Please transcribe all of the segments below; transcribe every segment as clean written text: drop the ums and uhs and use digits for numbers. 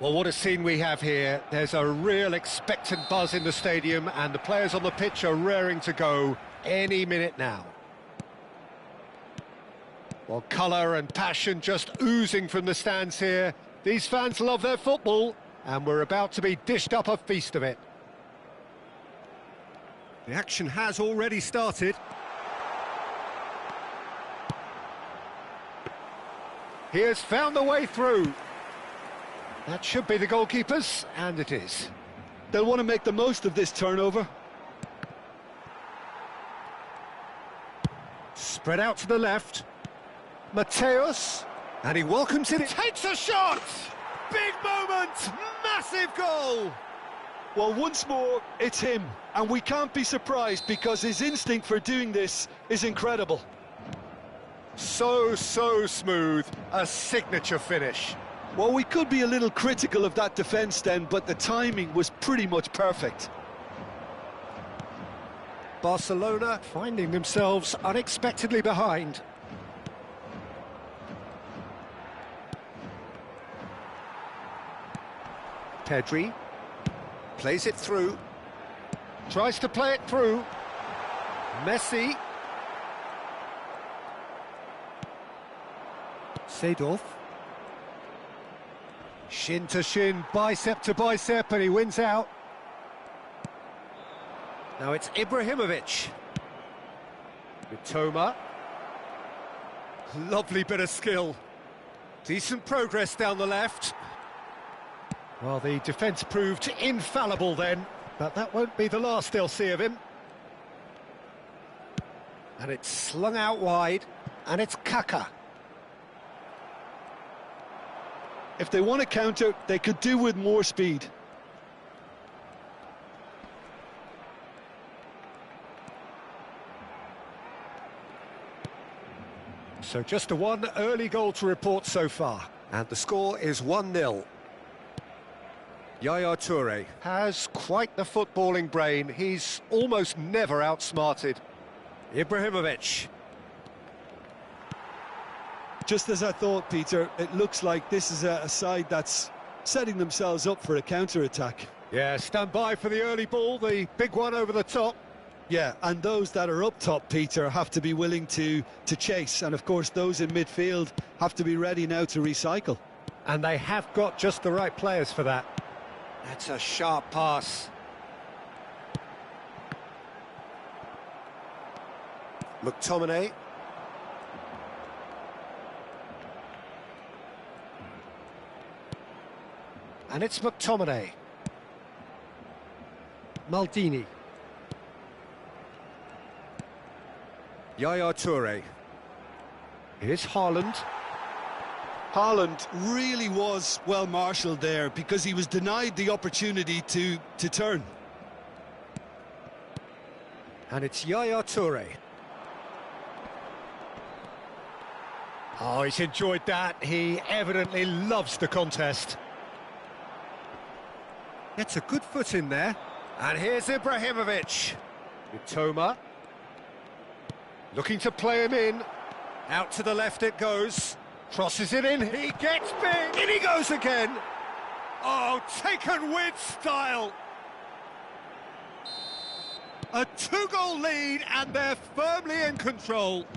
Well, what a scene we have here. There's a real expectant buzz in the stadium, and the players on the pitch are raring to go any minute now. Well, colour and passion just oozing from the stands here. These fans love their football, and we're about to be dished up a feast of it. The action has already started. He has found the way through. That should be the goalkeepers, and it is. They'll want to make the most of this turnover. Spread out to the left. Mateus, and he welcomes it. Takes a shot! Big moment! Massive goal! Well, once more, it's him. And we can't be surprised because his instinct for doing this is incredible. So smooth. A signature finish. Well, we could be a little critical of that defence then, but the timing was pretty much perfect. Barcelona finding themselves unexpectedly behind. Pedri plays it through, tries to play it through. Messi. Seedorf. Shin to shin, bicep to bicep, and he wins out. Now it's Ibrahimovic. Mitoma. Lovely bit of skill. Decent progress down the left. Well, the defence proved infallible then, but that won't be the last they'll see of him. And it's slung out wide, and it's Kaka. If they want to counter, they could do with more speed. So just a one early goal to report so far, and the score is 1-0. Yaya Toure has quite the footballing brain. He's almost never outsmarted. Ibrahimovic. Just as I thought, Peter, it looks like this is a side that's setting themselves up for a counter-attack. Yeah, stand by for the early ball, the big one over the top. Yeah, and those that are up top, Peter, have to be willing to chase. And, of course, those in midfield have to be ready now to recycle. And they have got just the right players for that. That's a sharp pass. McTominay. And it's McTominay. Maldini. Yaya Toure. Here's Haaland. Haaland really was well marshalled there because he was denied the opportunity to turn. And it's Yaya Toure. Oh, he's enjoyed that. He evidently loves the contest. Gets a good foot in there. And here's Ibrahimovic. Mitoma. Looking to play him in. Out to the left it goes. Crosses it in. He gets big. In he goes again. Oh, taken with style. A two-goal lead, and they're firmly in control.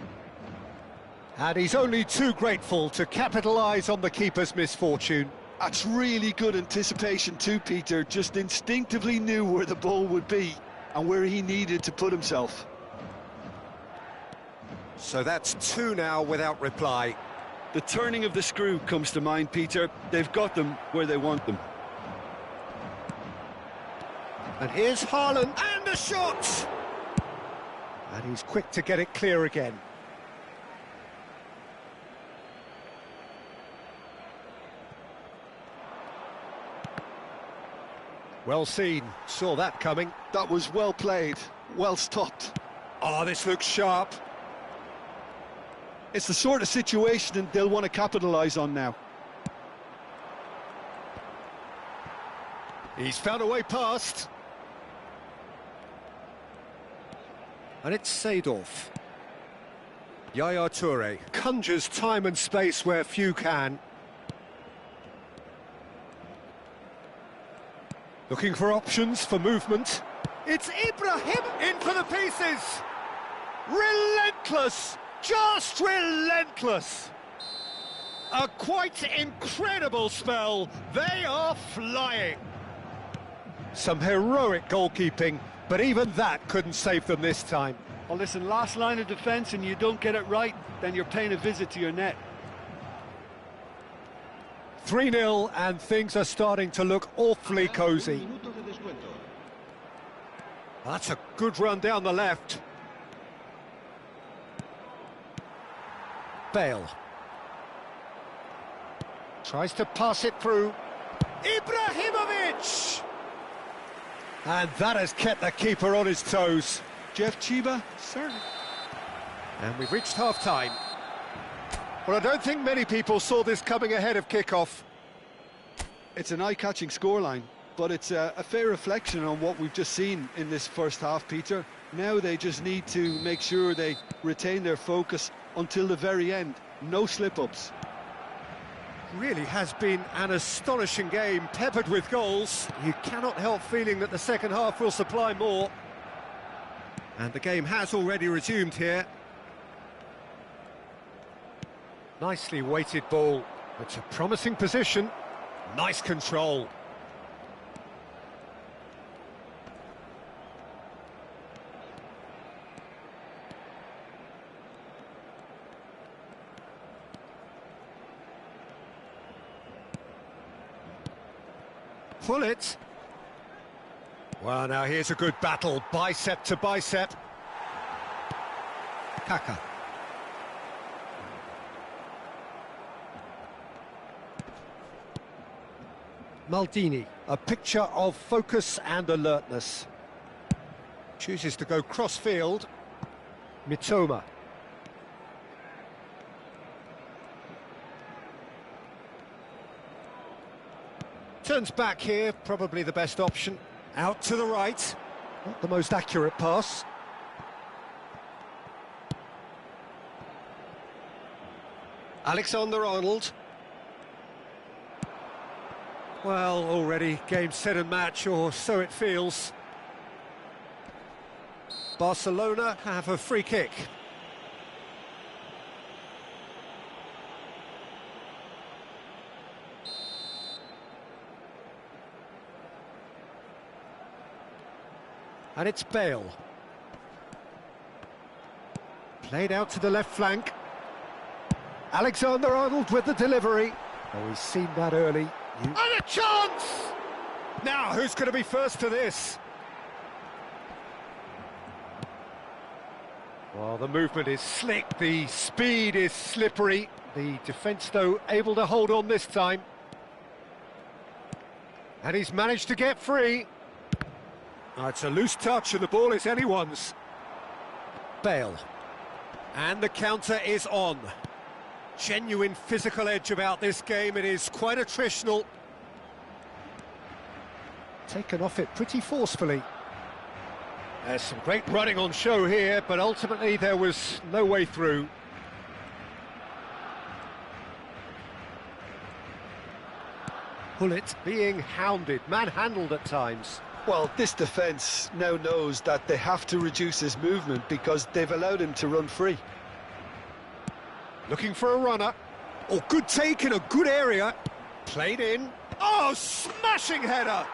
And he's only too grateful to capitalise on the keeper's misfortune. That's really good anticipation too, Peter. Just instinctively knew where the ball would be and where he needed to put himself. So that's two now without reply. The turning of the screw comes to mind, Peter. They've got them where they want them. And here's Haaland, and a shot! And he's quick to get it clear again. Well seen, saw that coming. That was well played, well stopped. Oh, this looks sharp. It's the sort of situation they'll want to capitalise on now. He's found a way past. And it's Seedorf. Yaya Toure conjures time and space where few can. Looking for options for movement. It's Ibrahim in for the pieces. Relentless, just relentless. A quite incredible spell. They are flying. Some heroic goalkeeping, but even that couldn't save them this time. Well, listen, last line of defence and you don't get it right, then you're paying a visit to your net. 3-0 and things are starting to look awfully cosy. That's a good run down the left. Bale. Tries to pass it through. Ibrahimovic! And that has kept the keeper on his toes. Jeff Chiba, certainly. And we've reached half-time. Well, I don't think many people saw this coming ahead of kick-off. It's an eye-catching scoreline, but it's a fair reflection on what we've just seen in this first half, Peter. Now they just need to make sure they retain their focus until the very end. No slip-ups. Really has been an astonishing game, peppered with goals. You cannot help feeling that the second half will supply more. And the game has already resumed here. Nicely weighted ball. It's a promising position. Nice control. Pull it. Well, now here's a good battle, bicep to bicep. Kaka. Maldini, a picture of focus and alertness. Chooses to go cross-field. Mitoma. Turns back here, probably the best option. Out to the right. Not the most accurate pass. Alexander-Arnold. Well, already game, set and match, or so it feels. Barcelona have a free kick. And it's Bale. Played out to the left flank. Alexander-Arnold with the delivery. Oh, he's seen that early. And a chance! Now, who's going to be first to this? Well, the movement is slick, the speed is slippery. The defence, though, able to hold on this time. And he's managed to get free. Oh, it's a loose touch and the ball is anyone's. Bale. And the counter is on. Genuine physical edge about this game. It is quite attritional. Taken off it pretty forcefully. There's some great running on show here, but ultimately there was no way through. Hullet being hounded, manhandled at times. Well, this defence now knows that they have to reduce his movement because they've allowed him to run free. Looking for a runner. Oh, good take in a good area. Played in. Oh, smashing header!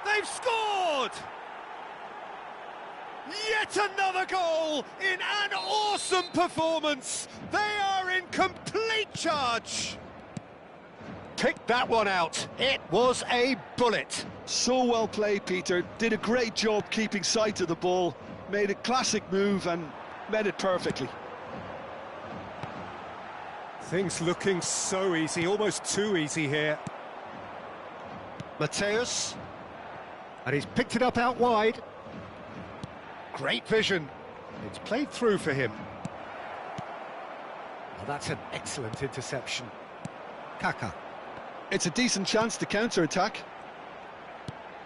They've scored! Yet another goal in an awesome performance. They are in complete charge. Picked that one out. It was a bullet. So well played, Peter. Did a great job keeping sight of the ball. Made a classic move and met it perfectly. Things looking so easy, almost too easy here. Mateus. And he's picked it up out wide. Great vision. It's played through for him. Well, that's an excellent interception. Kaka. It's a decent chance to counter-attack.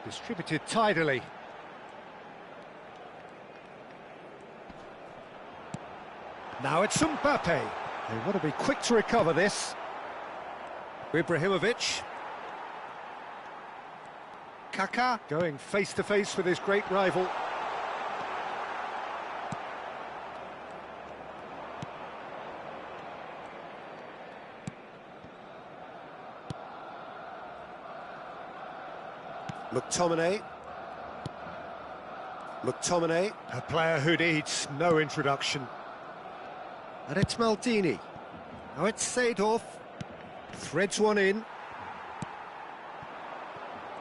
Distributed tidily. Now it's Mbappe. They want to be quick to recover this. Ibrahimovic. Kaká going face-to-face with his great rival. McTominay, a player who needs no introduction. And it's Maldini. Now it's Seedorf. Threads one in.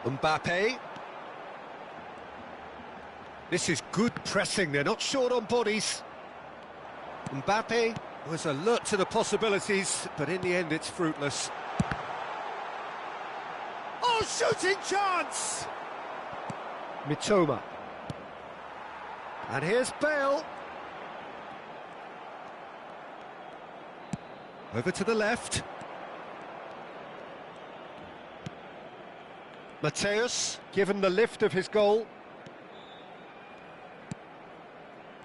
Mbappe. This is good pressing, they're not short on bodies. Mbappe was alert to the possibilities, but in the end it's fruitless. Oh, shooting chance! Mitoma. And here's Bale. Over to the left. Mateus, given the lift of his goal.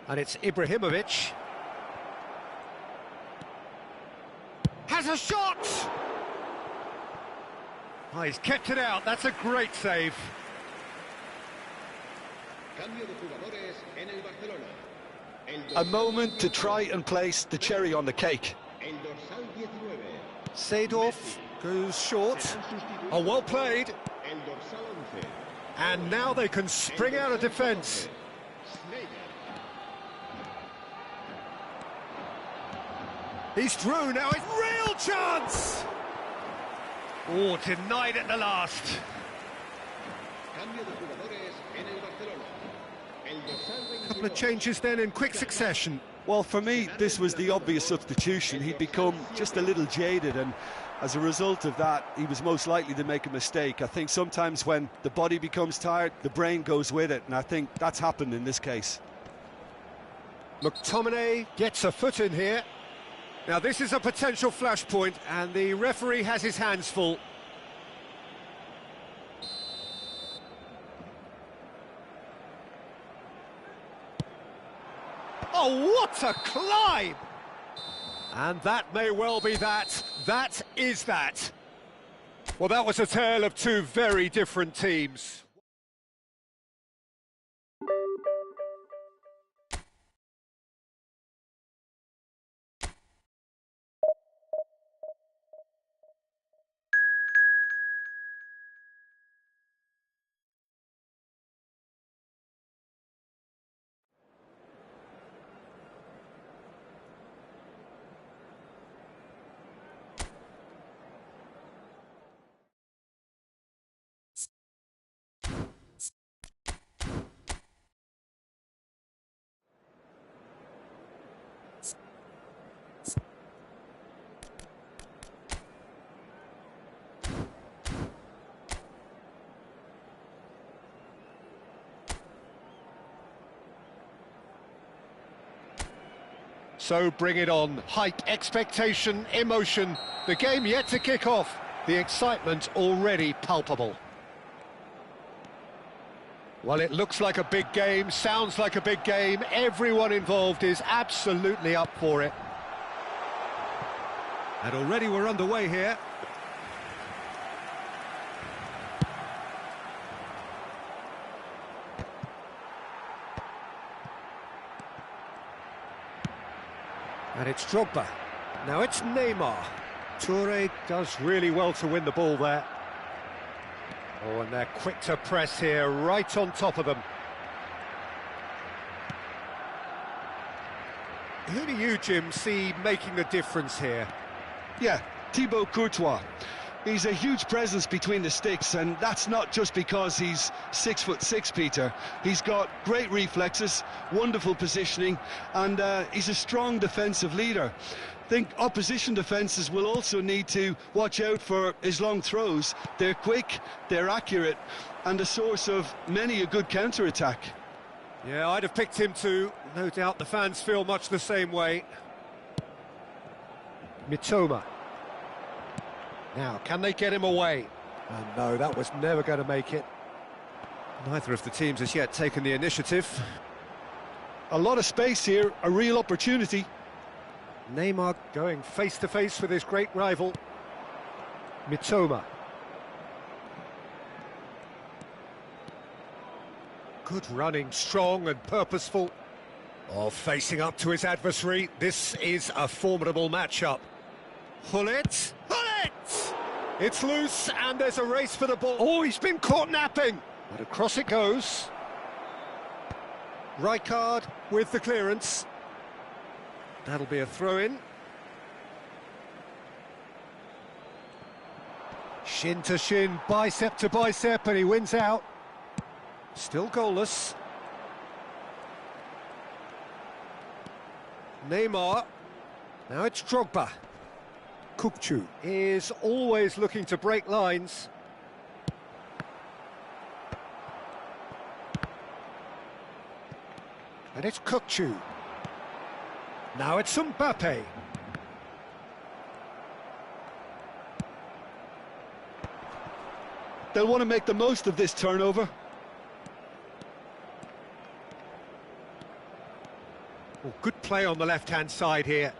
And it's Ibrahimovic. Has a shot! Oh, he's kept it out, that's a great save. A moment to try and place the cherry on the cake. Seedorf goes short. Oh, well played. And now they can spring out of defence. He's through, now it's real chance! Oh, denied at the last. Couple of changes then in quick succession. Well, for me, this was the obvious substitution. He'd become just a little jaded, and as a result of that, he was most likely to make a mistake. I think sometimes when the body becomes tired, the brain goes with it, and I think that's happened in this case. McTominay gets a foot in here. Now this is a potential flashpoint, and the referee has his hands full. Oh, what a climb! And that may well be that. That is that. Well, that was a tale of two very different teams. So bring it on. Hype, expectation, emotion. The game yet to kick off. The excitement already palpable. Well, it looks like a big game, sounds like a big game. Everyone involved is absolutely up for it. And already we're underway here. And it's Drogba. Now it's Neymar. Toure does really well to win the ball there. Oh, and they're quick to press here, right on top of them. Who do you, Jim, see making a difference here? Yeah, Thibaut Courtois. He's a huge presence between the sticks, and that's not just because he's 6'6", Peter. He's got great reflexes, wonderful positioning, and he's a strong defensive leader. I think opposition defences will also need to watch out for his long throws. They're quick, they're accurate, and a source of many a good counter-attack. Yeah, I'd have picked him too. No doubt the fans feel much the same way. Mitoma. Now, can they get him away? Oh, no, that was never going to make it. Neither of the teams has yet taken the initiative. A lot of space here, a real opportunity. Neymar going face-to-face with his great rival. Mitoma. Good running, strong and purposeful. Oh, facing up to his adversary. This is a formidable matchup. Hullet! Hullet! It's loose and there's a race for the ball. Oh, he's been caught napping. But across it goes. Rijkaard with the clearance. That'll be a throw-in. Shin to shin, bicep to bicep, and he wins out. Still goalless. Neymar. Now it's Drogba. Kukçu is always looking to break lines. And it's Kukçu. Now it's Mbappe. They'll want to make the most of this turnover. Oh, good play on the left-hand side here.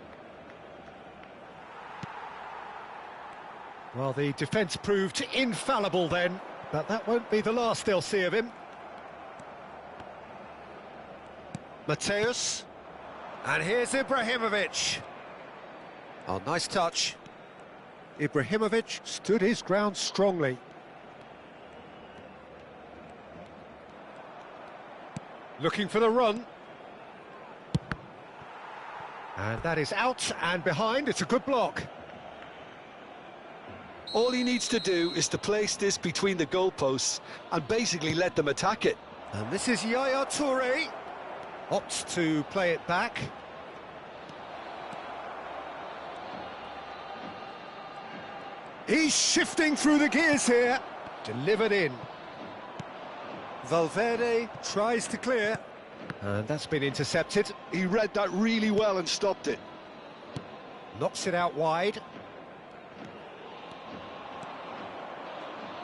Well, the defence proved infallible then, but that won't be the last they'll see of him. Mateus. And here's Ibrahimovic. Oh, nice touch. Ibrahimovic stood his ground strongly. Looking for the run. And that is out and behind. It's a good block. All he needs to do is to place this between the goalposts and basically let them attack it. And this is Yaya Toure. Opts to play it back. He's shifting through the gears here. Delivered in. Valverde tries to clear. And that's been intercepted. He read that really well and stopped it. Knocks it out wide.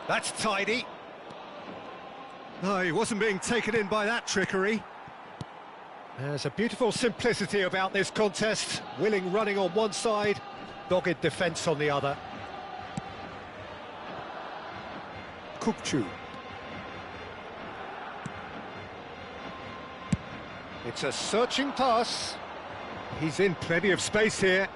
That's tidy. No, he wasn't being taken in by that trickery. There's a beautiful simplicity about this contest. Willing running on one side, dogged defence on the other. Kukçu. It's a searching pass. He's in plenty of space here.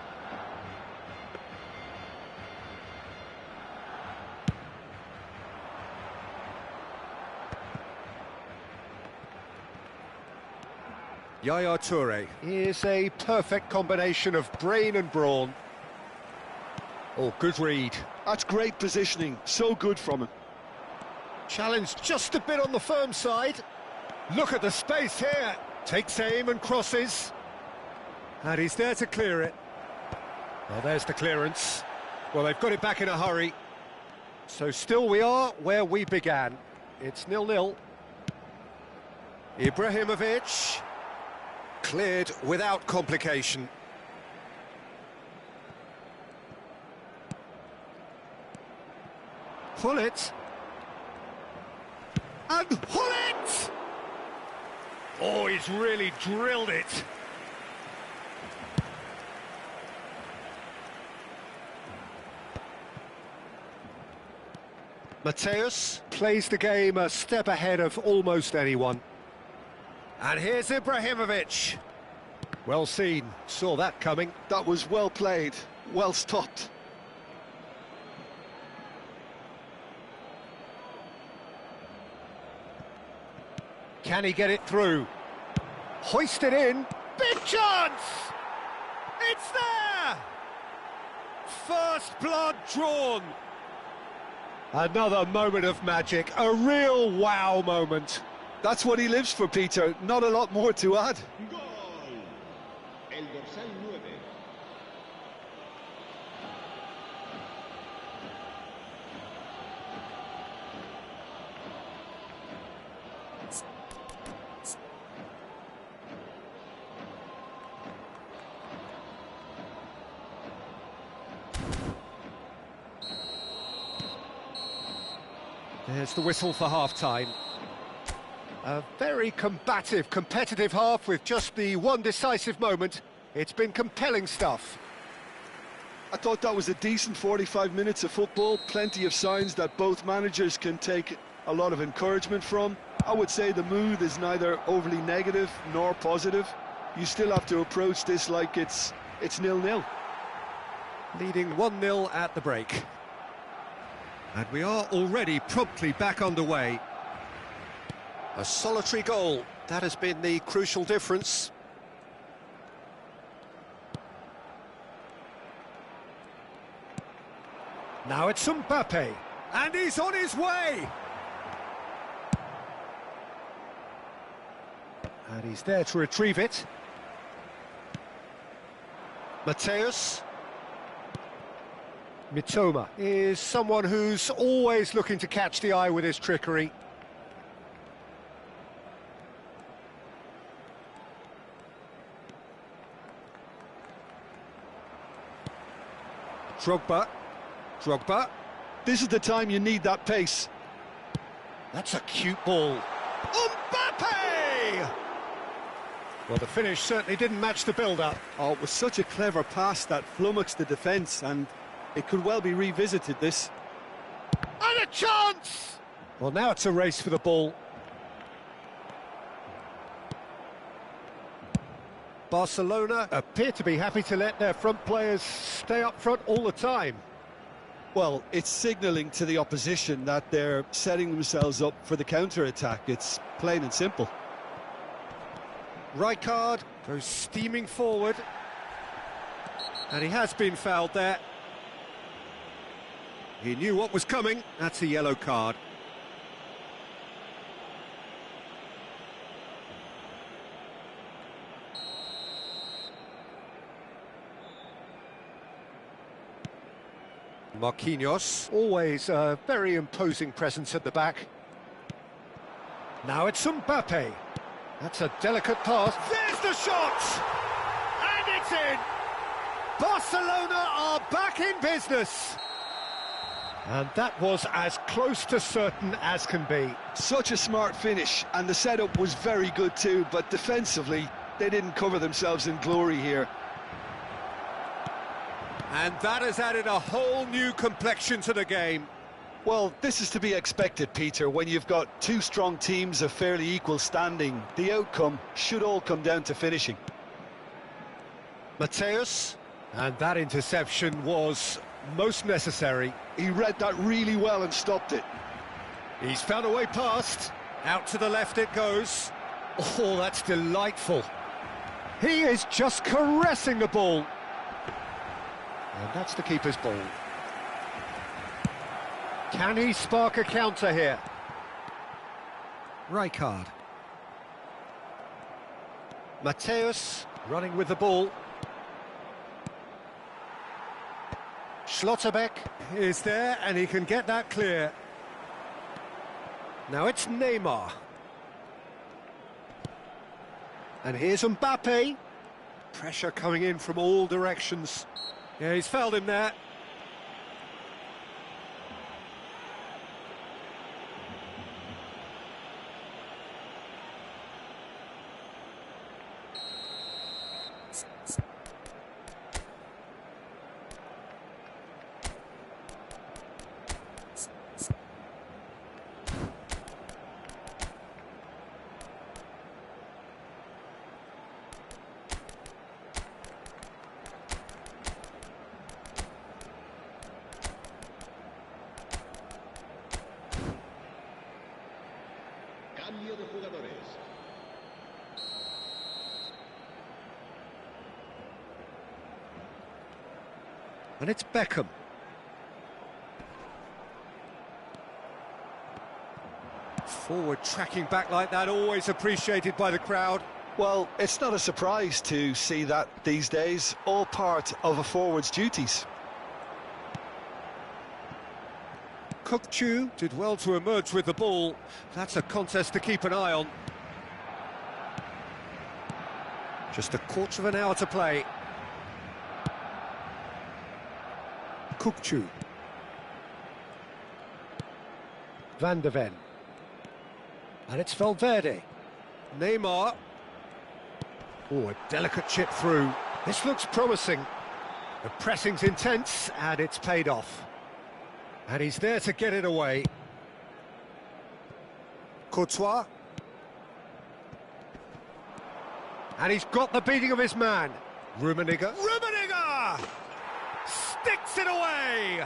Yaya Toure is a perfect combination of brain and brawn. Oh, good read. That's great positioning, so good from him. Challenged just a bit on the firm side. Look at the space here. Takes aim and crosses. And he's there to clear it. Well, there's the clearance. Well, they've got it back in a hurry. So still we are where we began. It's 0-0. Ibrahimovic. Cleared without complication. Hullet. And Hullet! Oh, he's really drilled it. Mateus plays the game a step ahead of almost anyone. And here's Ibrahimovic. Well seen, saw that coming. That was well played, well stopped. Can he get it through? Hoisted in. Big chance! It's there! First blood drawn. Another moment of magic, a real wow moment. That's what he lives for, Peter. Not a lot more to add. Gol. El dorsal 9. There's the whistle for half-time. A very combative, competitive half with just the one decisive moment. It's been compelling stuff. I thought that was a decent 45 minutes of football. Plenty of signs that both managers can take a lot of encouragement from. I would say the mood is neither overly negative nor positive. You still have to approach this like it's 0-0. Leading 1-0 at the break. And we are already promptly back underway. A solitary goal, that has been the crucial difference. Now it's Mbappe, and he's on his way! And he's there to retrieve it. Mateus. Mitoma is someone who's always looking to catch the eye with his trickery. Drogba. This is the time you need that pace. That's a cute ball. Mbappe! Well, the finish certainly didn't match the build-up. Oh, it was such a clever pass that flummoxed the defence, and it could well be revisited, this. And a chance! Well, now it's a race for the ball. Barcelona appear to be happy to let their front players stay up front all the time. Well, it's signalling to the opposition that they're setting themselves up for the counter-attack. It's plain and simple. Rijkaard goes steaming forward. And he has been fouled there. He knew what was coming. That's a yellow card. Marquinhos, always a very imposing presence at the back. Now it's Mbappe. That's a delicate pass. There's the shot! And it's in! Barcelona are back in business! And that was as close to certain as can be. Such a smart finish, and the setup was very good too, but defensively, they didn't cover themselves in glory here. And that has added a whole new complexion to the game. Well, this is to be expected, Peter. When you've got two strong teams of fairly equal standing, the outcome should all come down to finishing. Mateus, and that interception was most necessary. He read that really well and stopped it. He's found a way past. Out to the left it goes. Oh, that's delightful. He is just caressing the ball. And that's the keeper's ball. Can he spark a counter here? Rijkaard. Mateus running with the ball. Schlotterbeck is there and he can get that clear. Now it's Neymar. And here's Mbappe. Pressure coming in from all directions. Yeah, he's fouled him there. Cambio de jugadores. And it's Beckham. Forward tracking back like that, always appreciated by the crowd. Well, it's not a surprise to see that these days, all part of a forward's duties. Kukçu did well to emerge with the ball. That's a contest to keep an eye on. Just a quarter of an hour to play. Kukçu. Van de Ven. And it's Valverde. Neymar. Oh, a delicate chip through. This looks promising. The pressing's intense, and it's paid off. And he's there to get it away. Courtois. And he's got the beating of his man. Rummenigge. Sticks it away!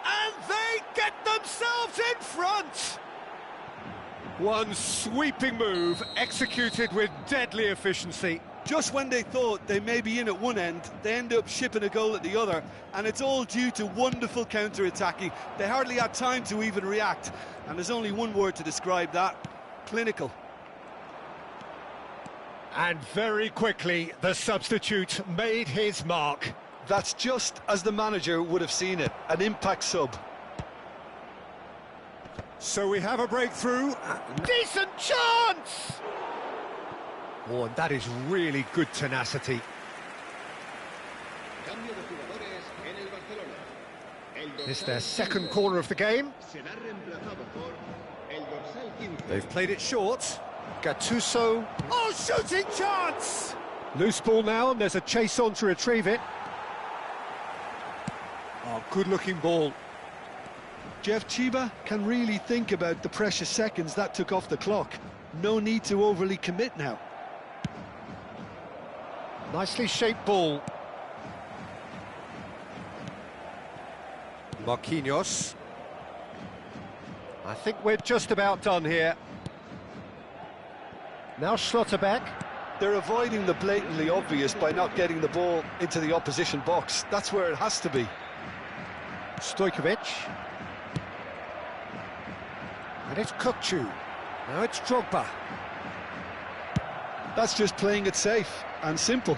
And they get themselves in front! One sweeping move, executed with deadly efficiency. Just when they thought they may be in at one end, they end up shipping a goal at the other, and it's all due to wonderful counter-attacking. They hardly had time to even react, and there's only one word to describe that: clinical. And very quickly, the substitute made his mark. That's just as the manager would have seen it, an impact sub. So we have a breakthrough. Decent chance! Oh, and that is really good tenacity. Cambio de jugadores en el Barcelona. It's their second corner of the game. Será reemplazado por el dorsal 15. They've played it short. Gattuso. Oh, shooting chance! Loose ball now, and there's a chase on to retrieve it. Oh, good-looking ball. Jeff Chiba can really think about the precious seconds that took off the clock. No need to overly commit now. Nicely shaped ball. Marquinhos. I think we're just about done here. Now Schlotterbeck. They're avoiding the blatantly obvious by not getting the ball into the opposition box. That's where it has to be. Stojkovic. And it's Kukcu. Now it's Drogba. That's just playing it safe and simple.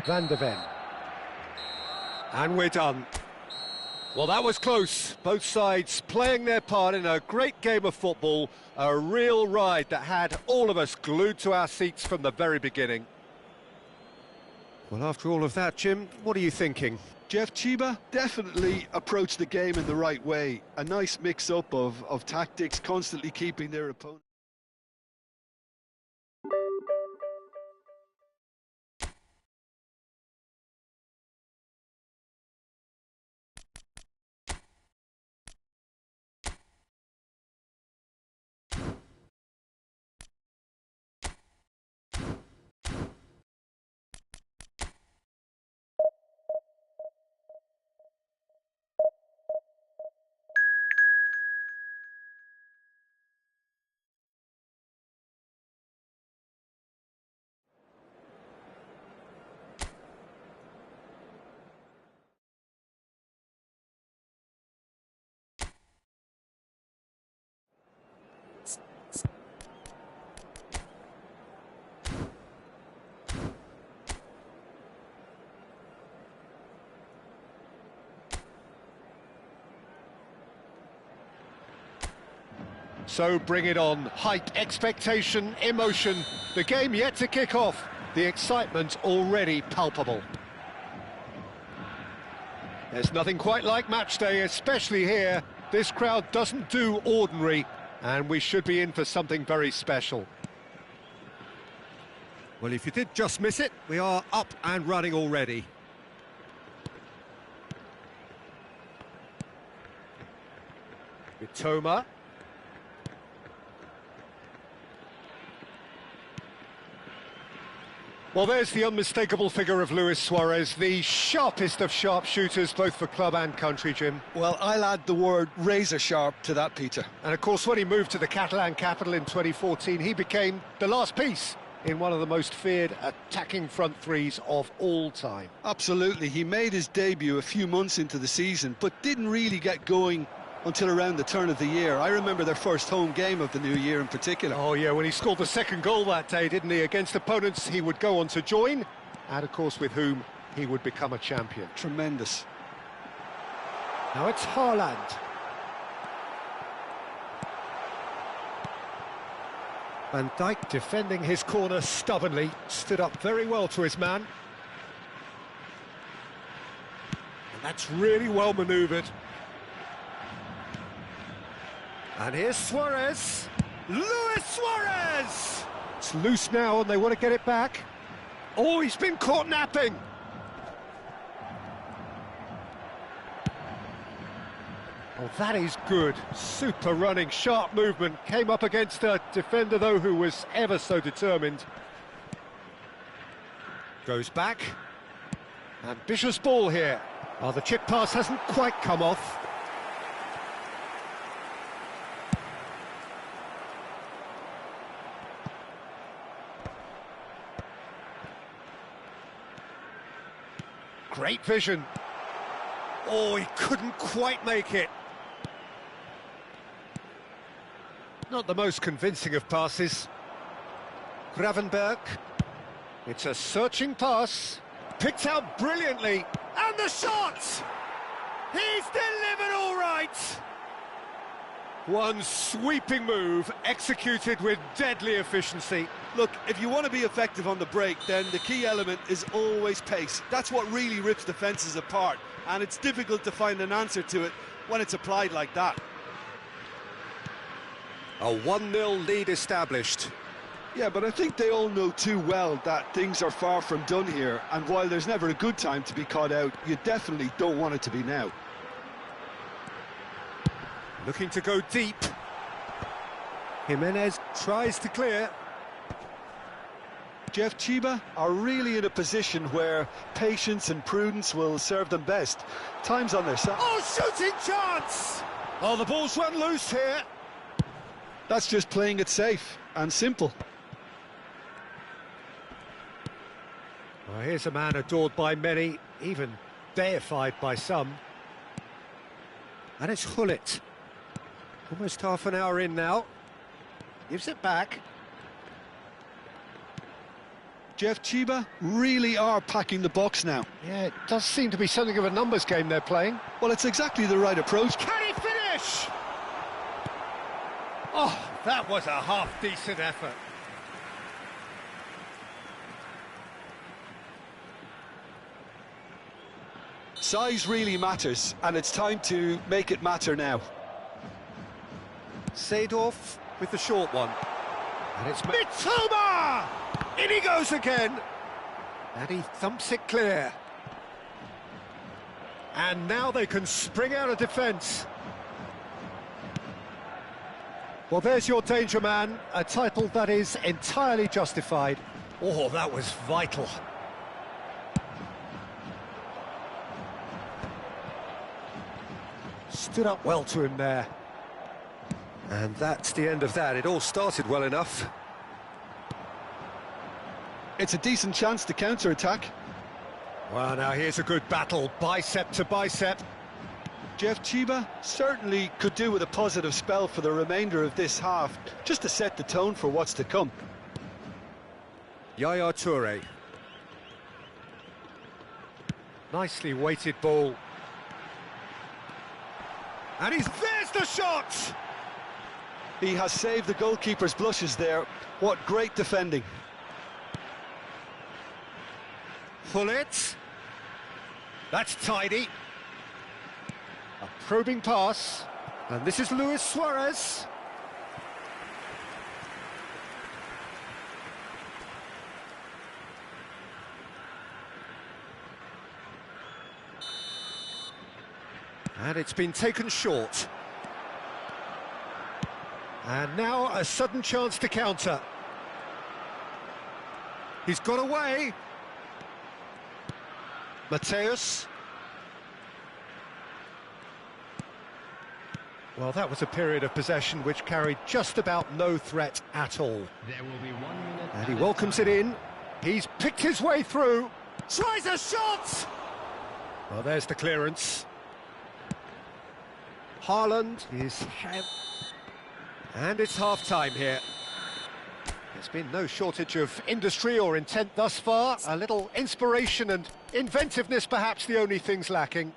Van de Ven. And we're done. Well, that was close. Both sides playing their part in a great game of football. A real ride that had all of us glued to our seats from the very beginning. Well, after all of that, Jim, what are you thinking? Jeff Chiba definitely approached the game in the right way. A nice mix-up of tactics, constantly keeping their opponent. So bring it on. Hype, expectation, emotion. The game yet to kick off. The excitement already palpable. There's nothing quite like match day, especially here. This crowd doesn't do ordinary, and we should be in for something very special. Well, if you did just miss it, we are up and running already. Mitoma. Well, there's the unmistakable figure of Luis Suarez, the sharpest of sharpshooters, both for club and country, Jim. Well, I'll add the word razor sharp to that, Peter. And of course, when he moved to the Catalan capital in 2014, he became the last piece in one of the most feared attacking front threes of all time. Absolutely. He made his debut a few months into the season, but didn't really get going until around the turn of the year. I remember their first home game of the new year in particular. Oh yeah, when he scored the second goal that day, didn't he? Against opponents he would go on to join, and of course with whom he would become a champion. Tremendous. Now it's Haaland. Van Dijk defending his corner stubbornly, stood up very well to his man. And that's really well manoeuvred. And here's Suarez. Luis Suarez! It's loose now and they want to get it back. Oh, he's been caught napping. Oh, that is good. Super running, sharp movement. Came up against a defender, though, who was ever so determined. Goes back. Ambitious ball here. Oh, the chip pass hasn't quite come off. Great vision. Oh, he couldn't quite make it. Not the most convincing of passes. Gravenberg. It's a searching pass. Picked out brilliantly. And the shot! He's delivered all right! One sweeping move, executed with deadly efficiency. Look, if you want to be effective on the break, then the key element is always pace. That's what really rips defences apart, and it's difficult to find an answer to it when it's applied like that. A 1-0 lead established. Yeah, but I think they all know too well that things are far from done here, and while there's never a good time to be caught out, you definitely don't want it to be now. Looking to go deep. Jimenez tries to clear. Jeff Chiba are really in a position where patience and prudence will serve them best. Time's on their side. Oh, shooting chance! Oh, the ball's run loose here. That's just playing it safe and simple. Well, here's a man adored by many, even deified by some. And it's Hullet. Almost half an hour in now. Gives it back. Jeff Chiba really are packing the box now. Yeah, it does seem to be something of a numbers game they're playing. Well, it's exactly the right approach. Can he finish? Oh, that was a half-decent effort. Size really matters, and it's time to make it matter now. Seedorf with the short one. And it's Mitoma! In he goes again. And he thumps it clear. And now they can spring out of defence. Well, there's your danger man, a title that is entirely justified. Oh, that was vital. Stood up well to him there. And that's the end of that. It all started well enough. It's a decent chance to counter-attack. Well, now here's a good battle, bicep to bicep. Jeff Chiba certainly could do with a positive spell for the remainder of this half, just to set the tone for what's to come. Yaya Toure. Nicely weighted ball. And there's the shot! He has saved the goalkeeper's blushes there. What great defending. Hullet. That's tidy. A probing pass. And this is Luis Suarez. And it's been taken short. And now a sudden chance to counter. He's got away. Mateus. Well, that was a period of possession which carried just about no threat at all. There will be 1 minute. And he welcomes it in. He's picked his way through. Tries a shot! Well, there's the clearance. Haaland is... And it's half-time here. There's been no shortage of industry or intent thus far. A little inspiration and inventiveness, perhaps the only things lacking.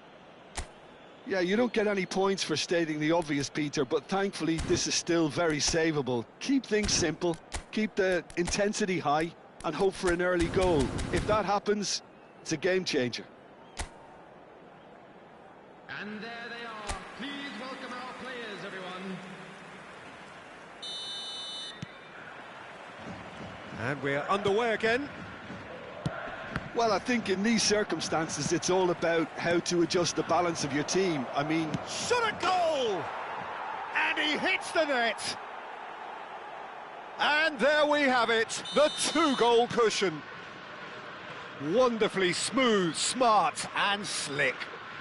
Yeah, you don't get any points for stating the obvious, Peter, but thankfully this is still very savable. Keep things simple, keep the intensity high, and hope for an early goal. If that happens, it's a game changer. And there they are. Please welcome our players, everyone. And we're underway again. Well, I think in these circumstances, it's all about how to adjust the balance of your team. I mean... Shot at goal! goal! And he hits the net! And there we have it, the 2-goal cushion. Wonderfully smooth, smart and slick.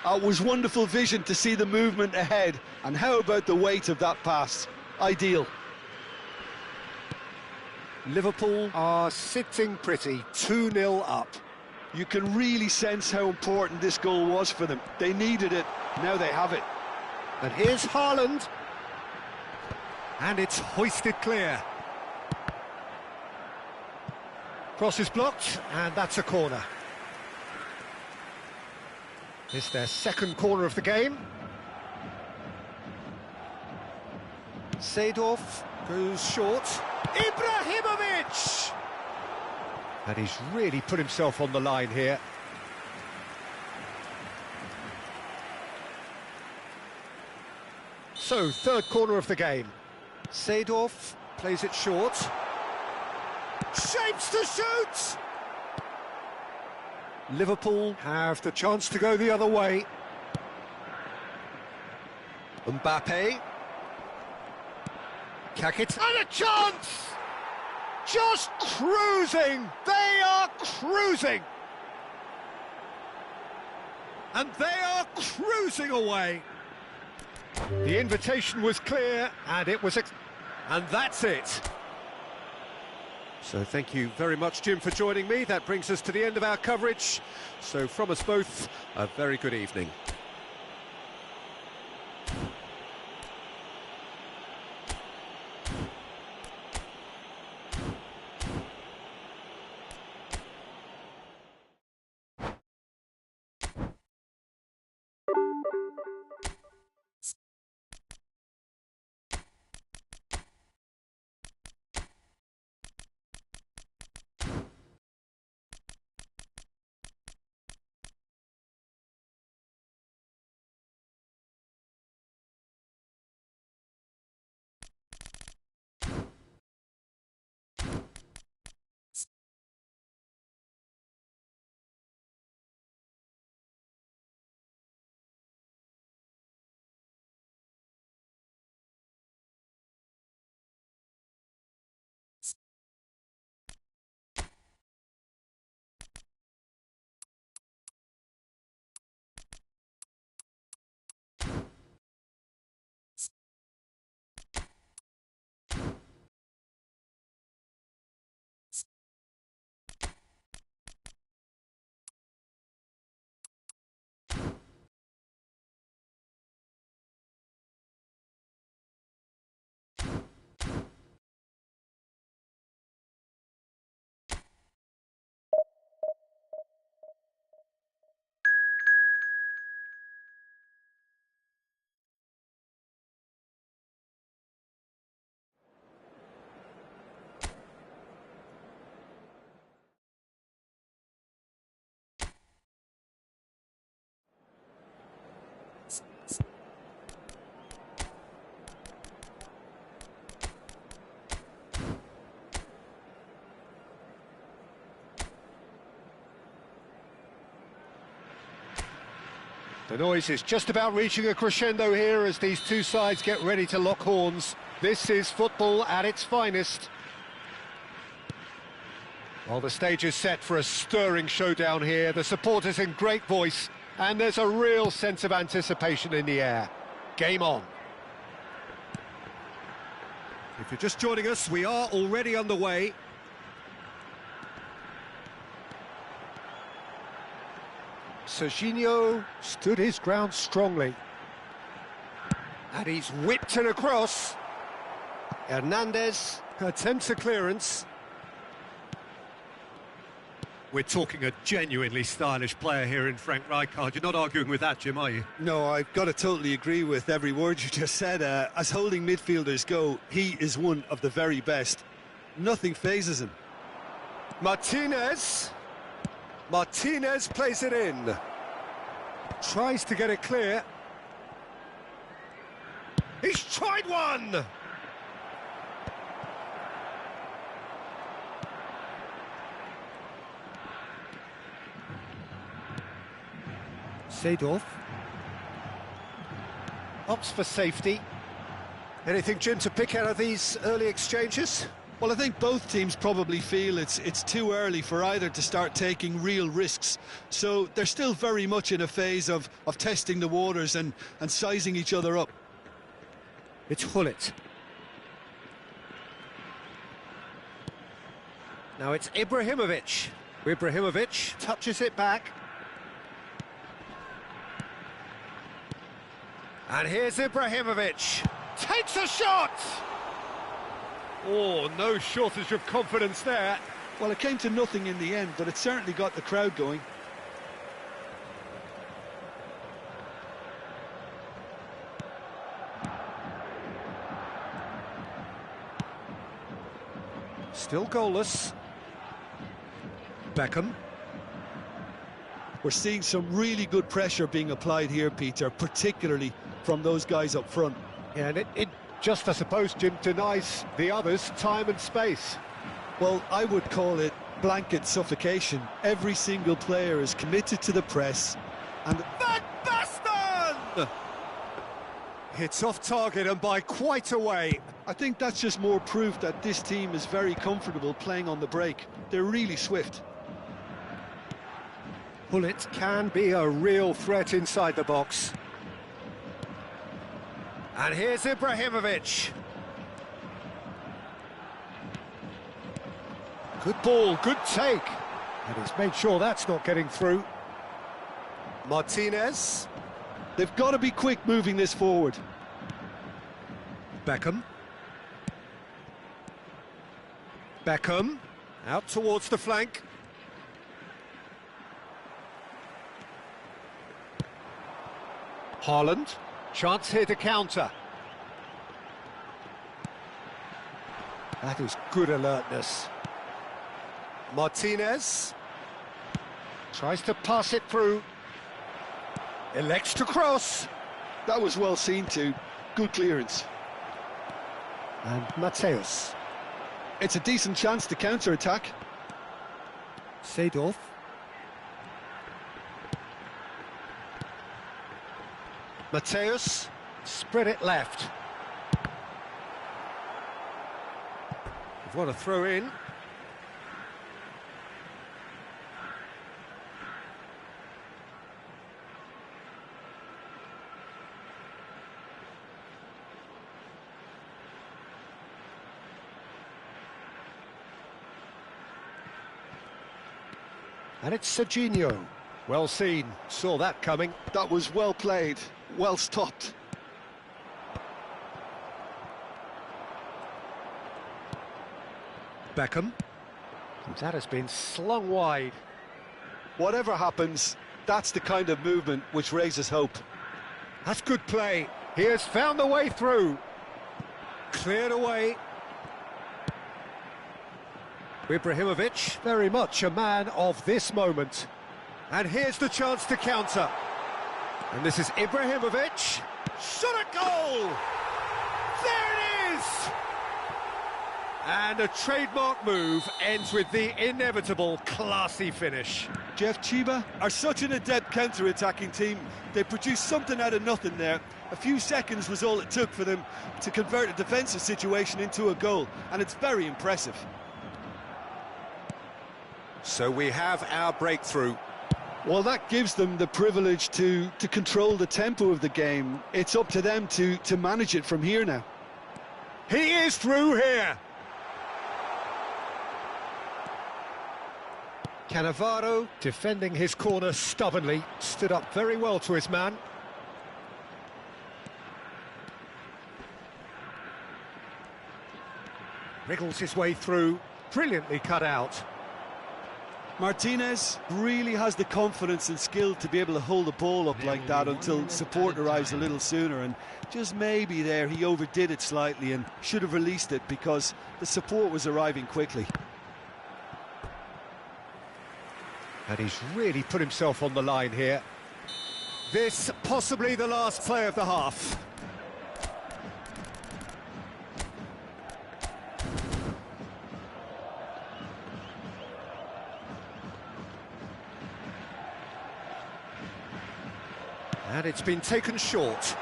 It was wonderful vision to see the movement ahead, and how about the weight of that pass? Ideal. Liverpool are sitting pretty, 2-0 up. You can really sense how important this goal was for them. They needed it, now they have it. And here's Haaland. And it's hoisted clear. Cross is blocked, and that's a corner. It's their second corner of the game. Seedorf goes short. Ibrahimovic! And he's really put himself on the line here. So, third corner of the game. Seedorf plays it short. Shapes to shoot! Liverpool have the chance to go the other way. Mbappe. Kakit. And a chance! Just cruising! They are cruising! And they are cruising away! The invitation was clear, and it was... And that's it! So thank you very much, Jim, for joining me. That brings us to the end of our coverage. So from us both, a very good evening. The noise is just about reaching a crescendo here as these two sides get ready to lock horns. This is football at its finest. Well, the stage is set for a stirring showdown here. The supporters in great voice, and there's a real sense of anticipation in the air. Game on. If you're just joining us, we are already underway. Serginho stood his ground strongly. And he's whipped it across. Hernandez attempts a clearance. We're talking a genuinely stylish player here in Frank Rijkaard. You're not arguing with that, Jim, are you? No, I've got to totally agree with every word you just said. As holding midfielders go, he is one of the very best. Nothing phases him. Martinez plays it in. Tries to get it clear. He's tried one! Seedorf. Opts for safety. Anything, Jim, to pick out of these early exchanges? Well, I think both teams probably feel it's too early for either to start taking real risks. So they're still very much in a phase of testing the waters and sizing each other up. It's Hullet. Now it's Ibrahimovic. Ibrahimovic touches it back. And here's Ibrahimovic. Takes a shot! Oh, no shortage of confidence there. Well, it came to nothing in the end, but it certainly got the crowd going. Still goalless. Beckham. We're seeing some really good pressure being applied here, Peter, particularly from those guys up front. Yeah, and it just, I suppose, Jim, denies the others time and space. Well, I would call it blanket suffocation. Every single player is committed to the press. And Van Basten! Hits off target and by quite a way. I think that's just more proof that this team is very comfortable playing on the break. They're really swift. Hullet can be a real threat inside the box. And here's Ibrahimovic. Good ball, good take. And he's made sure that's not getting through. Martinez. They've got to be quick moving this forward. Beckham. Beckham. Out towards the flank. Haaland. Chance here to counter. That is good alertness. Martinez. Tries to pass it through. Elects to cross. That was well seen too. Good clearance. And Mateus. It's a decent chance to counter-attack. Seedorf. Mateus, spread it left. We've got a throw in. And it's Serginho. Well seen, saw that coming. That was well played, well stopped. Beckham. That has been slung wide. Whatever happens, that's the kind of movement which raises hope. That's good play. He has found the way through. Cleared away. Ibrahimovic, very much a man of this moment. And here's the chance to counter. And this is Ibrahimovic. Shot at goal! There it is! And a trademark move ends with the inevitable classy finish. Jeff, Chiba are such an adept counter-attacking team. They produced something out of nothing there. A few seconds was all it took for them to convert a defensive situation into a goal, and it's very impressive. So we have our breakthrough. Well, that gives them the privilege to control the tempo of the game. It's up to them to manage it from here now. He is through here. Cannavaro defending his corner stubbornly, stood up very well to his man. Wriggles his way through, brilliantly cut out. Martinez really has the confidence and skill to be able to hold the ball up like that until support arrives a little sooner, and just maybe there he overdid it slightly and should have released it because the support was arriving quickly. And he's really put himself on the line here. This possibly the last play of the half. And it's been taken short.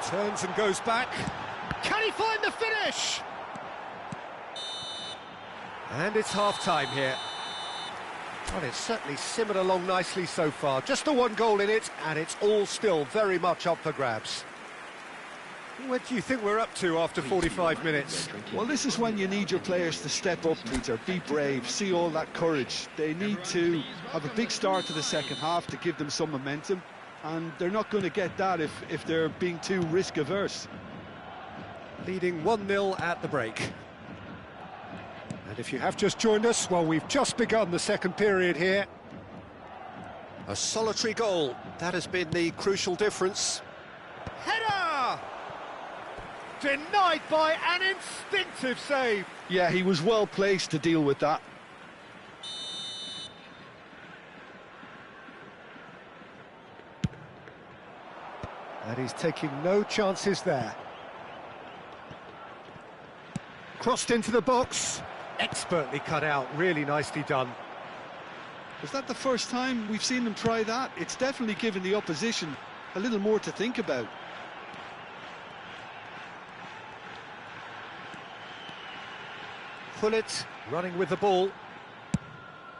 Turns and goes back. Can he find the finish? And it's half-time here. Well, it's certainly simmered along nicely so far. Just the one goal in it, and it's all still very much up for grabs. What do you think we're up to after 45 minutes? Well, this is when you need your players to step up, Peter, be brave, see all that courage. They need to have a big start to the second half to give them some momentum, and they're not going to get that if they're being too risk-averse. Leading 1-0 at the break. And if you have just joined us, well, we've just begun the second period here. A solitary goal, that has been the crucial difference. Header! Denied by an instinctive save. Yeah, he was well placed to deal with that. And he's taking no chances there. Crossed into the box. Expertly cut out, really nicely done. Is that the first time we've seen them try that? It's definitely given the opposition a little more to think about. Pullet running with the ball.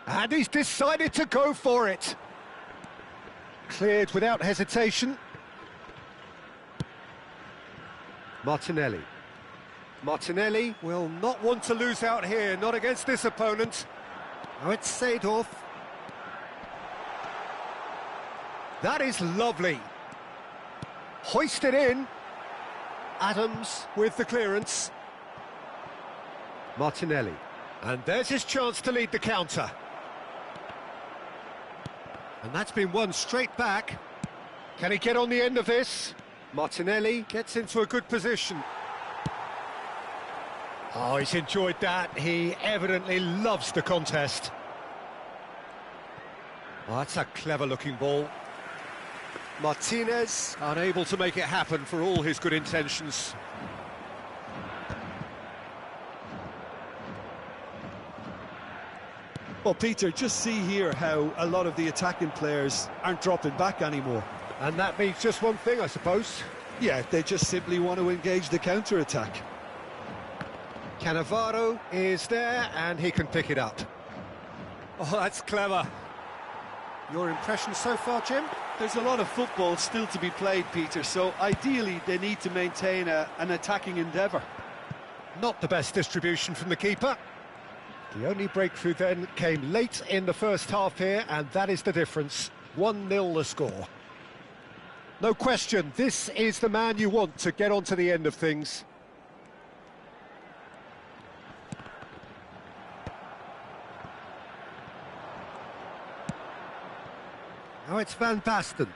And he's decided to go for it. Cleared without hesitation. Martinelli. Martinelli will not want to lose out here, not against this opponent. Now it's Seedorf. That is lovely. Hoisted in. Adams with the clearance. Martinelli. And there's his chance to lead the counter. And that's been won straight back. Can he get on the end of this? Martinelli gets into a good position. Oh, he's enjoyed that. He evidently loves the contest. Oh, that's a clever-looking ball. Martinez unable to make it happen for all his good intentions. Well, Peter, just see here how a lot of the attacking players aren't dropping back anymore. And that means just one thing, I suppose. Yeah, they just simply want to engage the counter-attack. Cannavaro is there, and he can pick it up. Oh, that's clever. Your impression so far, Jim? There's a lot of football still to be played, Peter, so ideally they need to maintain an attacking endeavour. Not the best distribution from the keeper. The only breakthrough then came late in the first half here, and that is the difference. 1-0 the score. No question, this is the man you want to get onto the end of things. Now it's Van Basten.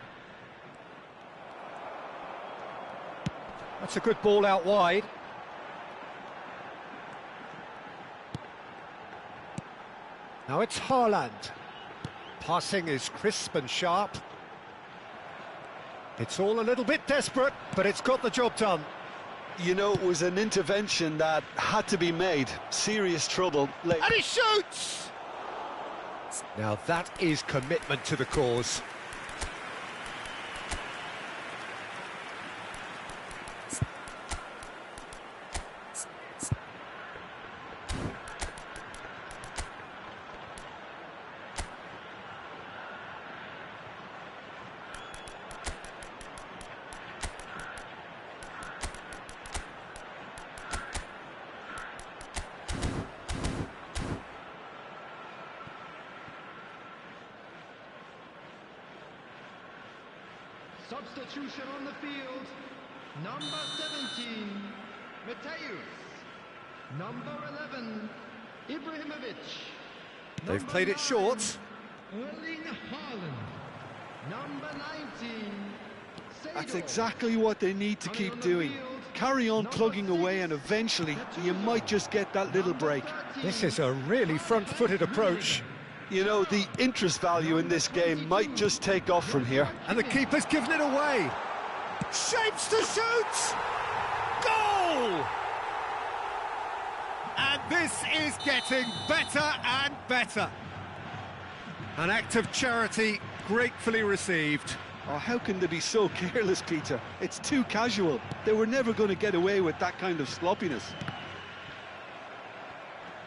That's a good ball out wide. Now it's Haaland. Passing is crisp and sharp. It's all a little bit desperate, but it's got the job done. You know, it was an intervention that had to be made. Serious trouble. And he shoots! Now that is commitment to the cause. Substitution on the field. Number 17, Mateus. Number 11, Ibrahimovic. They've played it short. Erling Haaland. Number 19, That's Seedorf. exactly what they need to keep doing. Carry on plugging away, and eventually you might just get that little break. This is a really front-footed approach. You know, the interest value in this game might just take off from here. And the keeper's given it away. Shapes to shoot! Goal! And this is getting better and better. An act of charity gratefully received. Oh, how can they be so careless, Peter? It's too casual. They were never going to get away with that kind of sloppiness.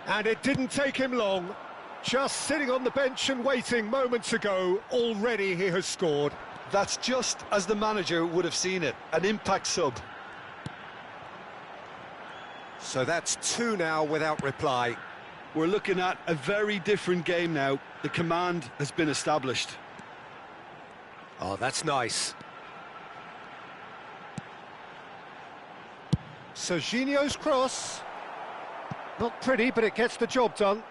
And it didn't take him long. Just sitting on the bench and waiting moments ago, already he has scored. That's just as the manager would have seen it, an impact sub. So that's 2 now without reply. We're looking at a very different game now. The command has been established. Oh, that's nice. Serginho's cross. Not pretty, but it gets the job done.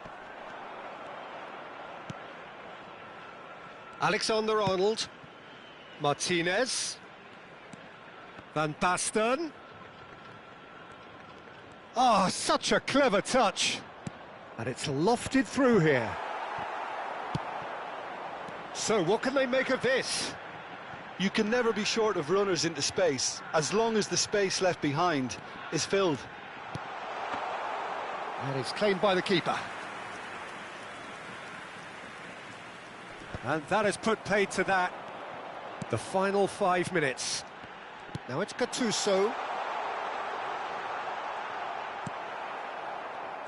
Alexander-Arnold. Martinez. Van Basten. Oh, such a clever touch. And it's lofted through here. So what can they make of this? You can never be short of runners into space, as long as the space left behind is filled. And it's claimed by the keeper. And that has put paid to that. The final 5 minutes. Now it's Gattuso.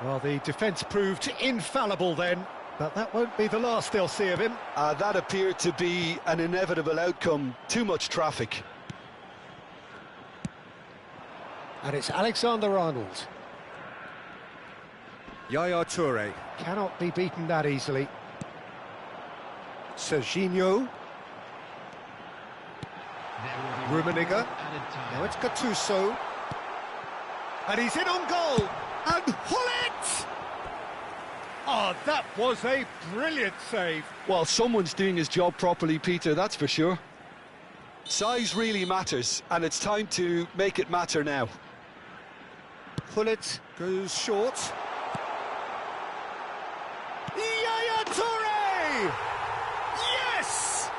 Well, the defence proved infallible then, but that won't be the last they'll see of him. That appeared to be an inevitable outcome. Too much traffic. And it's Alexander-Arnold. Yaya Toure cannot be beaten that easily. Serginho. Rummenigge. Now it's Gattuso. And he's in on goal. And Hullet! Oh, that was a brilliant save. Well, someone's doing his job properly, Peter, that's for sure. Size really matters, and it's time to make it matter now. Hullet goes short. Yaya Toure! Yes!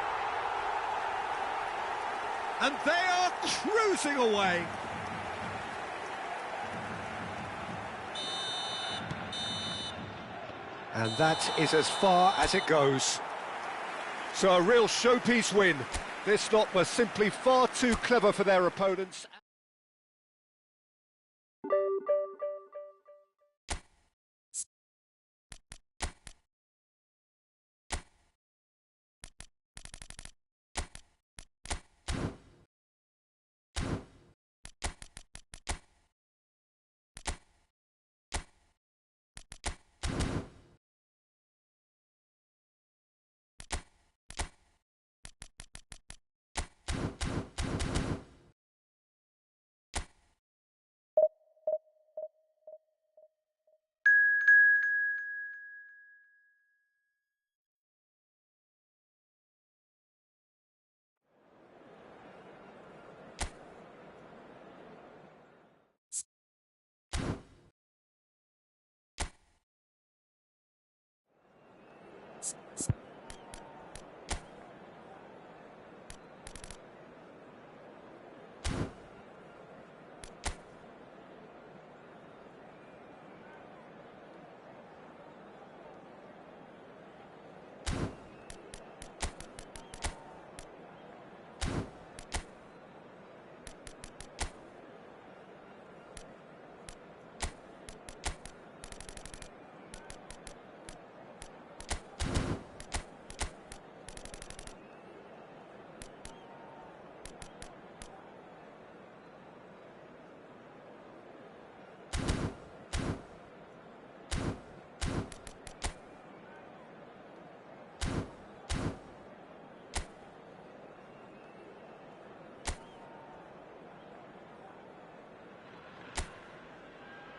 And they are cruising away. And that is as far as it goes. So a real showpiece win. This lot was simply far too clever for their opponents.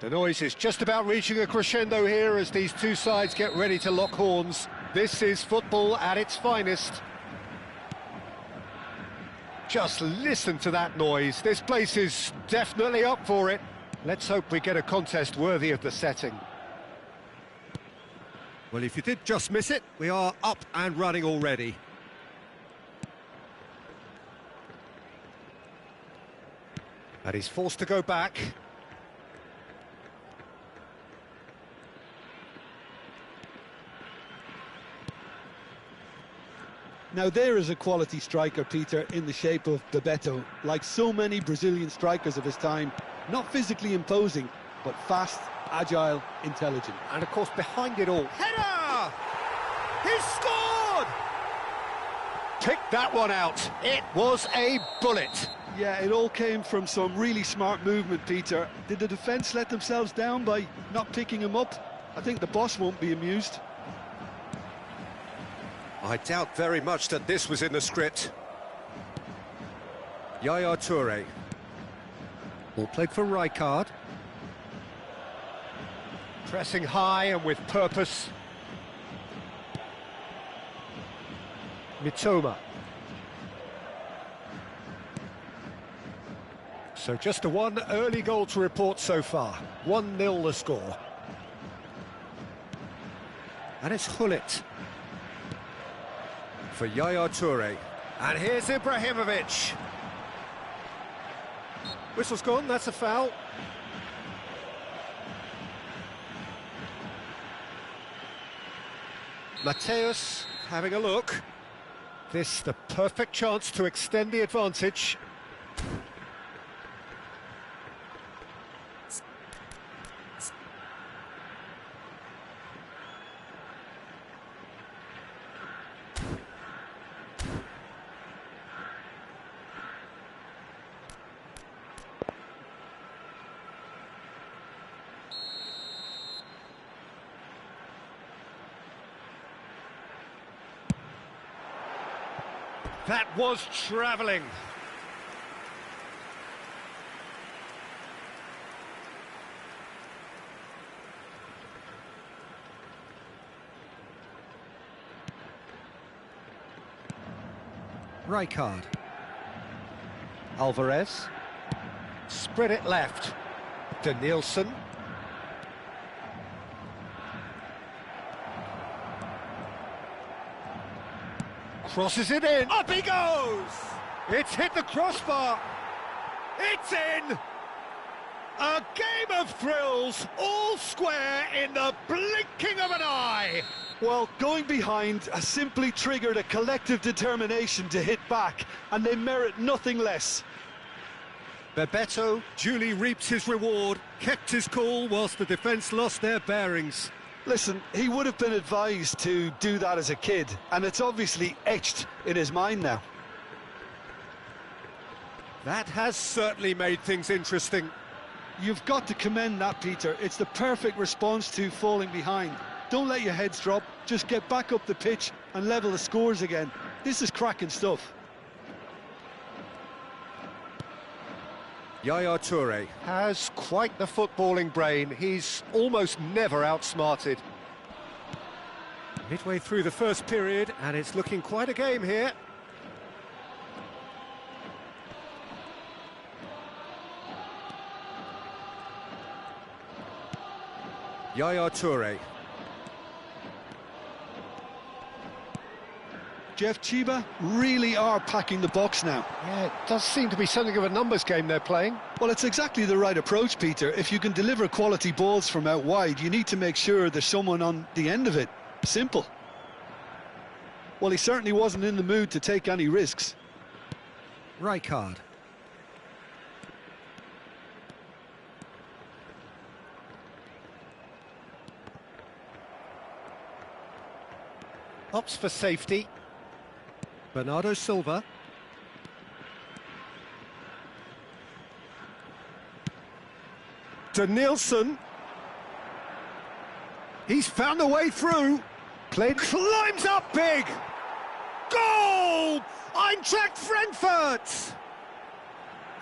The noise is just about reaching a crescendo here as these two sides get ready to lock horns. This is football at its finest. Just listen to that noise. This place is definitely up for it. Let's hope we get a contest worthy of the setting. Well, if you did just miss it, we are up and running already. And he's forced to go back. Now there is a quality striker, Peter, in the shape of Bebeto. Like so many Brazilian strikers of his time, not physically imposing, but fast, agile, intelligent. And of course, behind it all, header! He scored! Picked that one out. It was a bullet. Yeah, it all came from some really smart movement, Peter. Did the defence let themselves down by not picking him up? I think the boss won't be amused. I doubt very much that this was in the script. Yaya Toure. All played for Rijkaard. Pressing high and with purpose. Mitoma. So just the one early goal to report so far. 1-0 the score. And it's Hullet for Yaya Toure. And here's Ibrahimovic. Whistle's gone, that's a foul. Mateus having a look. This the perfect chance to extend the advantage. That was travelling. Rijkaard. Alvarez. Spread it left. Danielson. Crosses it in. Up he goes! It's hit the crossbar. It's in! A game of thrills, all square in the blinking of an eye. Well, going behind has simply triggered a collective determination to hit back, and they merit nothing less. Bebeto duly reaped his reward, kept his cool whilst the defence lost their bearings. Listen, he would have been advised to do that as a kid, and it's obviously etched in his mind now. That has certainly made things interesting. You've got to commend that, Peter. It's the perfect response to falling behind. Don't let your heads drop, just get back up the pitch and level the scores again. This is cracking stuff. Yaya Toure has quite the footballing brain. He's almost never outsmarted. Midway through the first period, and it's looking quite a game here. Yaya Toure. Jeff, Chiba really are packing the box now. Yeah, it does seem to be something of a numbers game they're playing. Well, it's exactly the right approach, Peter. If you can deliver quality balls from out wide, you need to make sure there's someone on the end of it. Simple. Well, he certainly wasn't in the mood to take any risks. Rijkaard. Opts for safety. Bernardo Silva. Danielson. He's found a way through. Played. Climbs up big. Goal! Eintracht Frankfurt!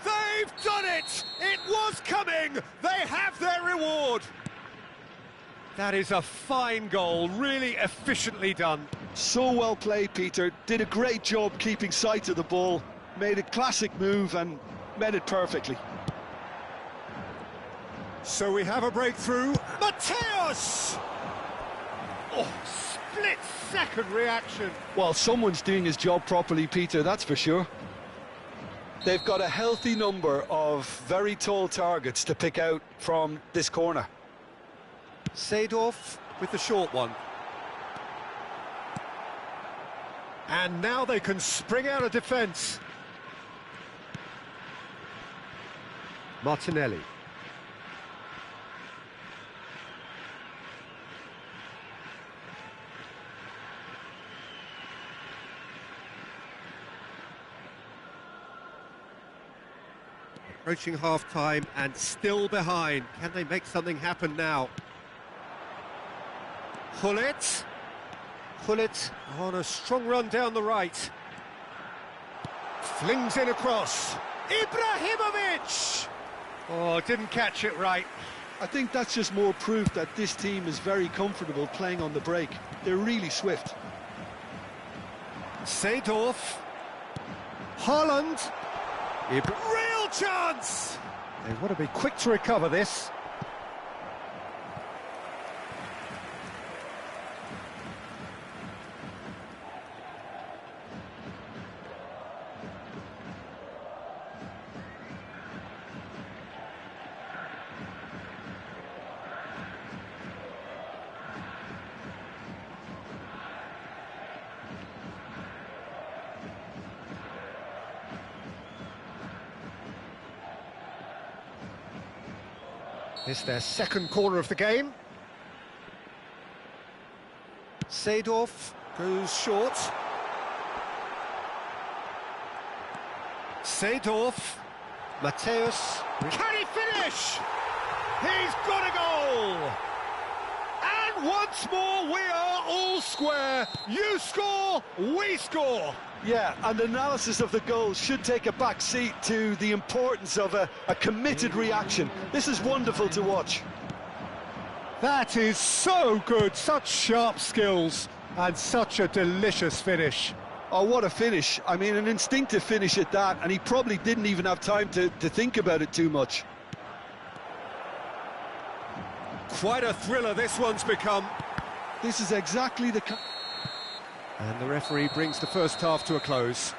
They've done it! It was coming! They have their reward! That is a fine goal, really efficiently done. So well played, Peter. Did a great job keeping sight of the ball. Made a classic move and met it perfectly. So we have a breakthrough. Mateus! Oh, split-second reaction. Well, someone's doing his job properly, Peter, that's for sure. They've got a healthy number of very tall targets to pick out from this corner. Seedorf with the short one. And now they can spring out of defence. Martinelli. Approaching half-time and still behind. Can they make something happen now? Gullit on a strong run down the right. Flings in across. Ibrahimovic! Oh, didn't catch it right. I think that's just more proof that this team is very comfortable playing on the break. They're really swift. Seedorf. Haaland. Real chance! They want to be quick to recover this. It's their second corner of the game. Seedorf goes short. Seedorf. Mateus. Can he finish? He's got a goal! And once more we are all square. You score, we score. Yeah, and analysis of the goal should take a back seat to the importance of a committed reaction. This is wonderful to watch. That is so good, such sharp skills, and such a delicious finish. Oh, what a finish. I mean, an instinctive finish at that, and he probably didn't even have time to think about it too much. Quite a thriller this one's become. This is exactly the... And the referee brings the first half to a close.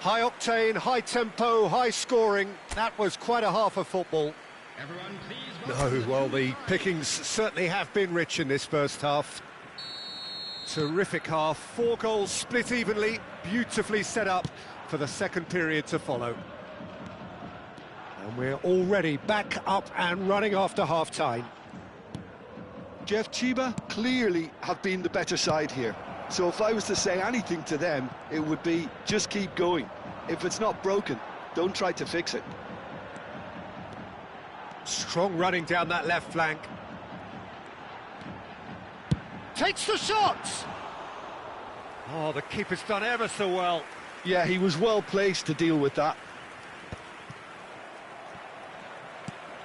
High octane, high tempo, high scoring. That was quite a half of football. Everyone, please. No, well, the pickings certainly have been rich in this first half. Terrific half, 4 goals split evenly, beautifully set up for the second period to follow. And we're already back up and running after half-time. Jeff, Chiba clearly have been the better side here. So if I was to say anything to them, it would be just keep going. If it's not broken, don't try to fix it. Strong running down that left flank. Takes the shot! Oh, the keeper's done ever so well. Yeah, he was well placed to deal with that.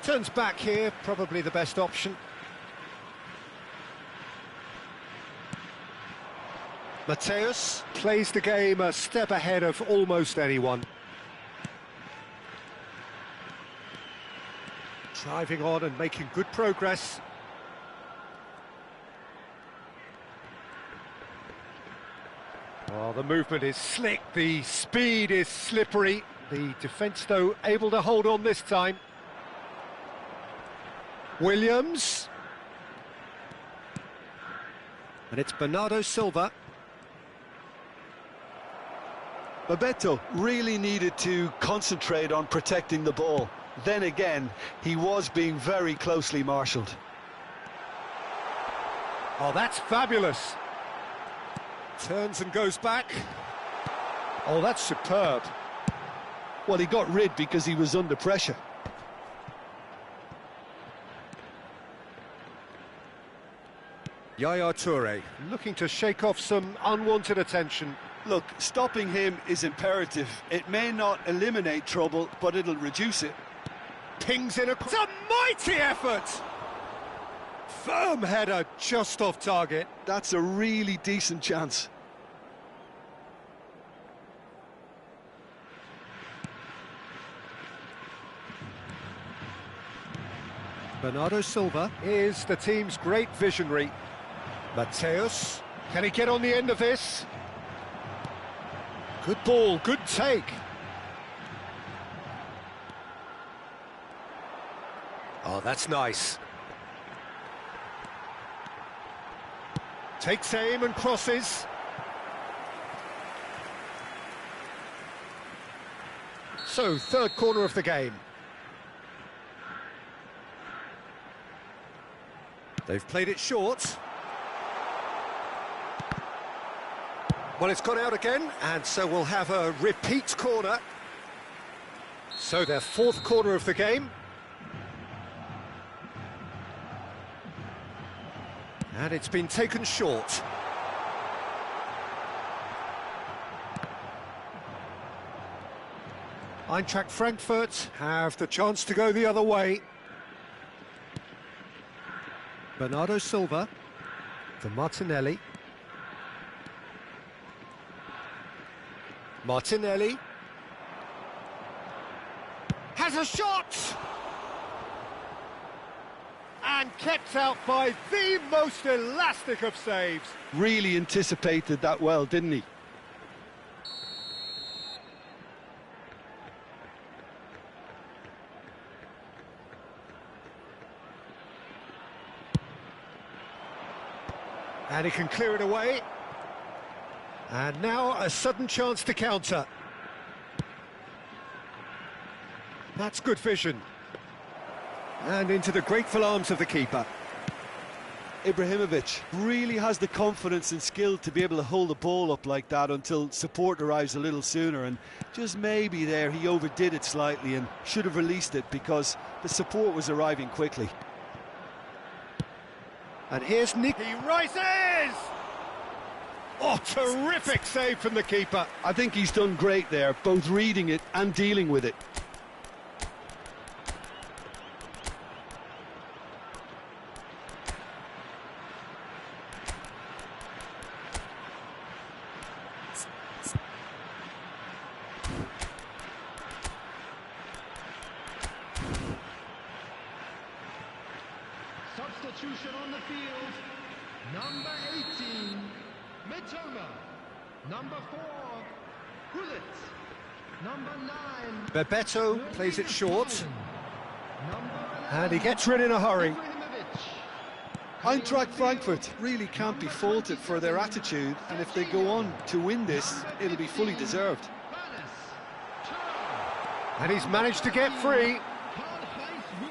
Turns back here, probably the best option. Mateus plays the game a step ahead of almost anyone. Driving on and making good progress. Oh, the movement is slick, the speed is slippery. The defence, though, able to hold on this time. Williams. And it's Bernardo Silva. Bebeto really needed to concentrate on protecting the ball. Then again, he was being very closely marshalled. Oh, that's fabulous. Turns and goes back. Oh, that's superb. Well, he got rid because he was under pressure. Yaya Toure looking to shake off some unwanted attention. Look, stopping him is imperative. It may not eliminate trouble, but it'll reduce it. Pings in it's a mighty effort! Firm header just off target. That's a really decent chance. Bernardo Silva is the team's great visionary. Mateus, can he get on the end of this? Good ball, good take. Oh, that's nice. Takes aim and crosses. So, third corner of the game. They've played it short. Well, it's gone out again, and so we'll have a repeat corner. So their fourth corner of the game. And it's been taken short. Eintracht Frankfurt have the chance to go the other way. Bernardo Silva for Martinelli. Martinelli has a shot! And kept out by the most elastic of saves. Really anticipated that well, didn't he? And he can clear it away. And now a sudden chance to counter. That's good vision. And into the grateful arms of the keeper. Ibrahimovic really has the confidence and skill to be able to hold the ball up like that until support arrives a little sooner, and just maybe there he overdid it slightly and should have released it because the support was arriving quickly. And here's Nick. He rises! Oh, terrific save from the keeper. I think he's done great there, both reading it and dealing with it. Substitution on the field. Number 18, Mitoma. Number 4, Gullit. Number 9, Bebeto plays it short. Number 11, And he gets rid in a hurry. Ibrahimovic. Eintracht Frankfurt really can't be faulted for their attitude, and if they go on to win this, it'll be fully deserved. And he's managed to get free.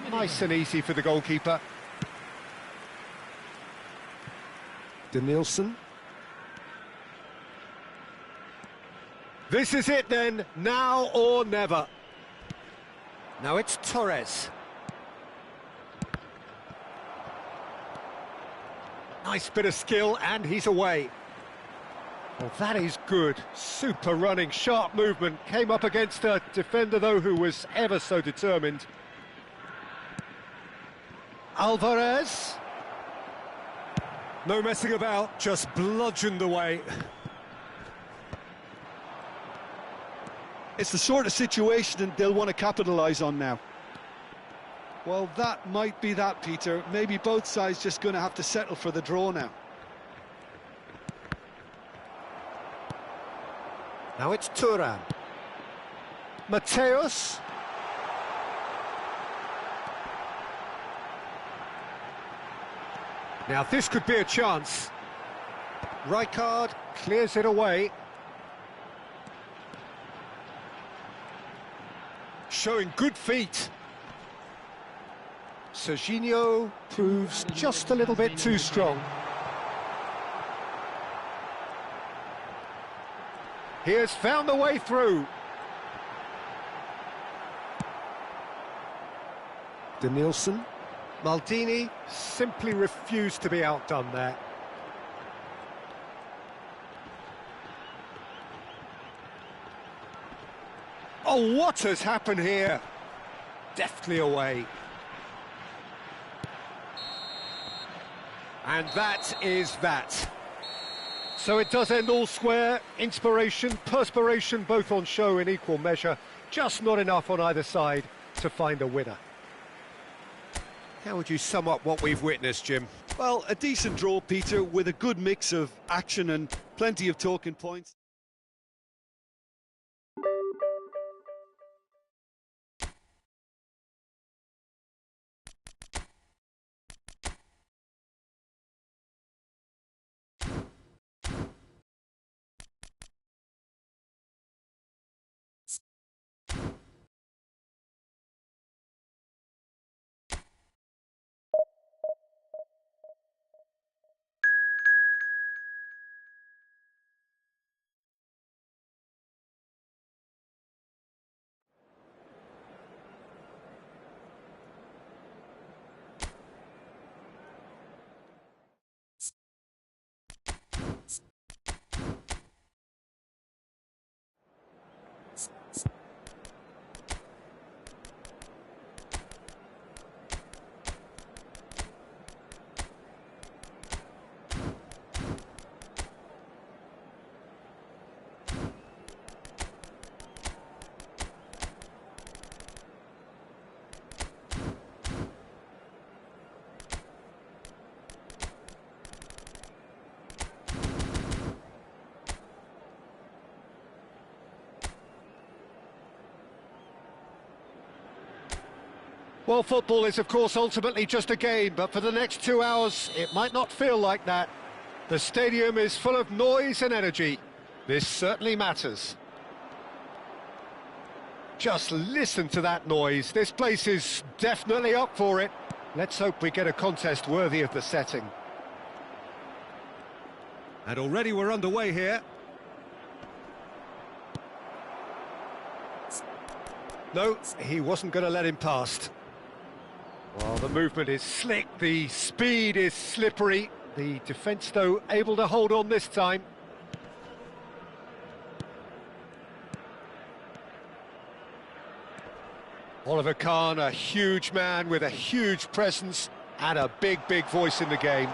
Nice and easy for the goalkeeper. Danielson. This is it then, now or never. Now it's Torres. Nice bit of skill, and he's away. Well, that is good. Super running, sharp movement. Came up against a defender, though, who was ever so determined. Alvarez. No messing about, just bludgeoned away. It's the sort of situation that they'll want to capitalise on now. Well, that might be that, Peter. Maybe both sides just going to have to settle for the draw now. Now it's Thuram. Mateus. Now this could be a chance. Rijkaard clears it away. Showing good feet. Serginho proves just a little bit too strong. He has found the way through. Danielson. Maldini simply refused to be outdone there. Oh, what has happened here? Deftly away. And that is that. So it does end all square. Inspiration, perspiration, both on show in equal measure. Just not enough on either side to find a winner. How would you sum up what we've witnessed, Jim? Well, a decent draw, Peter, with a good mix of action and plenty of talking points. Well, football is, of course, ultimately just a game, but for the next 2 hours, it might not feel like that. The stadium is full of noise and energy. This certainly matters. Just listen to that noise. This place is definitely up for it. Let's hope we get a contest worthy of the setting. And already we're underway here. No, he wasn't going to let him past. Well, the movement is slick, the speed is slippery. The defence, though, able to hold on this time. Oliver Kahn, a huge man with a huge presence and a big, big voice in the game.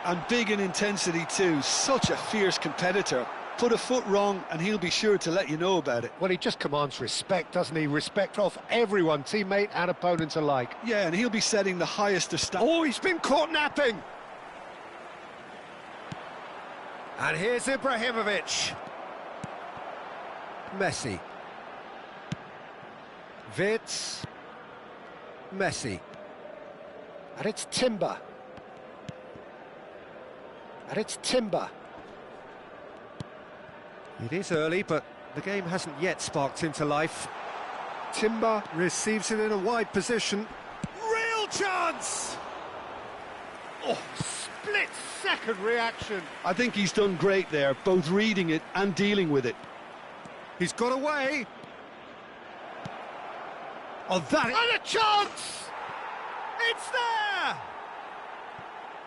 And big in intensity too, such a fierce competitor. Put a foot wrong and he'll be sure to let you know about it. Well, he just commands respect, doesn't he? Respect off everyone, teammate and opponent alike. Yeah, and he'll be setting the highest of standards. Oh, he's been caught napping! And here's Ibrahimovic. Messi. Wirtz. Messi. And it's Timber. And it's Timber. It is early, but the game hasn't yet sparked into life. Timber receives it in a wide position. Real chance! Oh, split-second reaction. I think he's done great there, both reading it and dealing with it. He's got away. Oh, that... And a chance! It's there!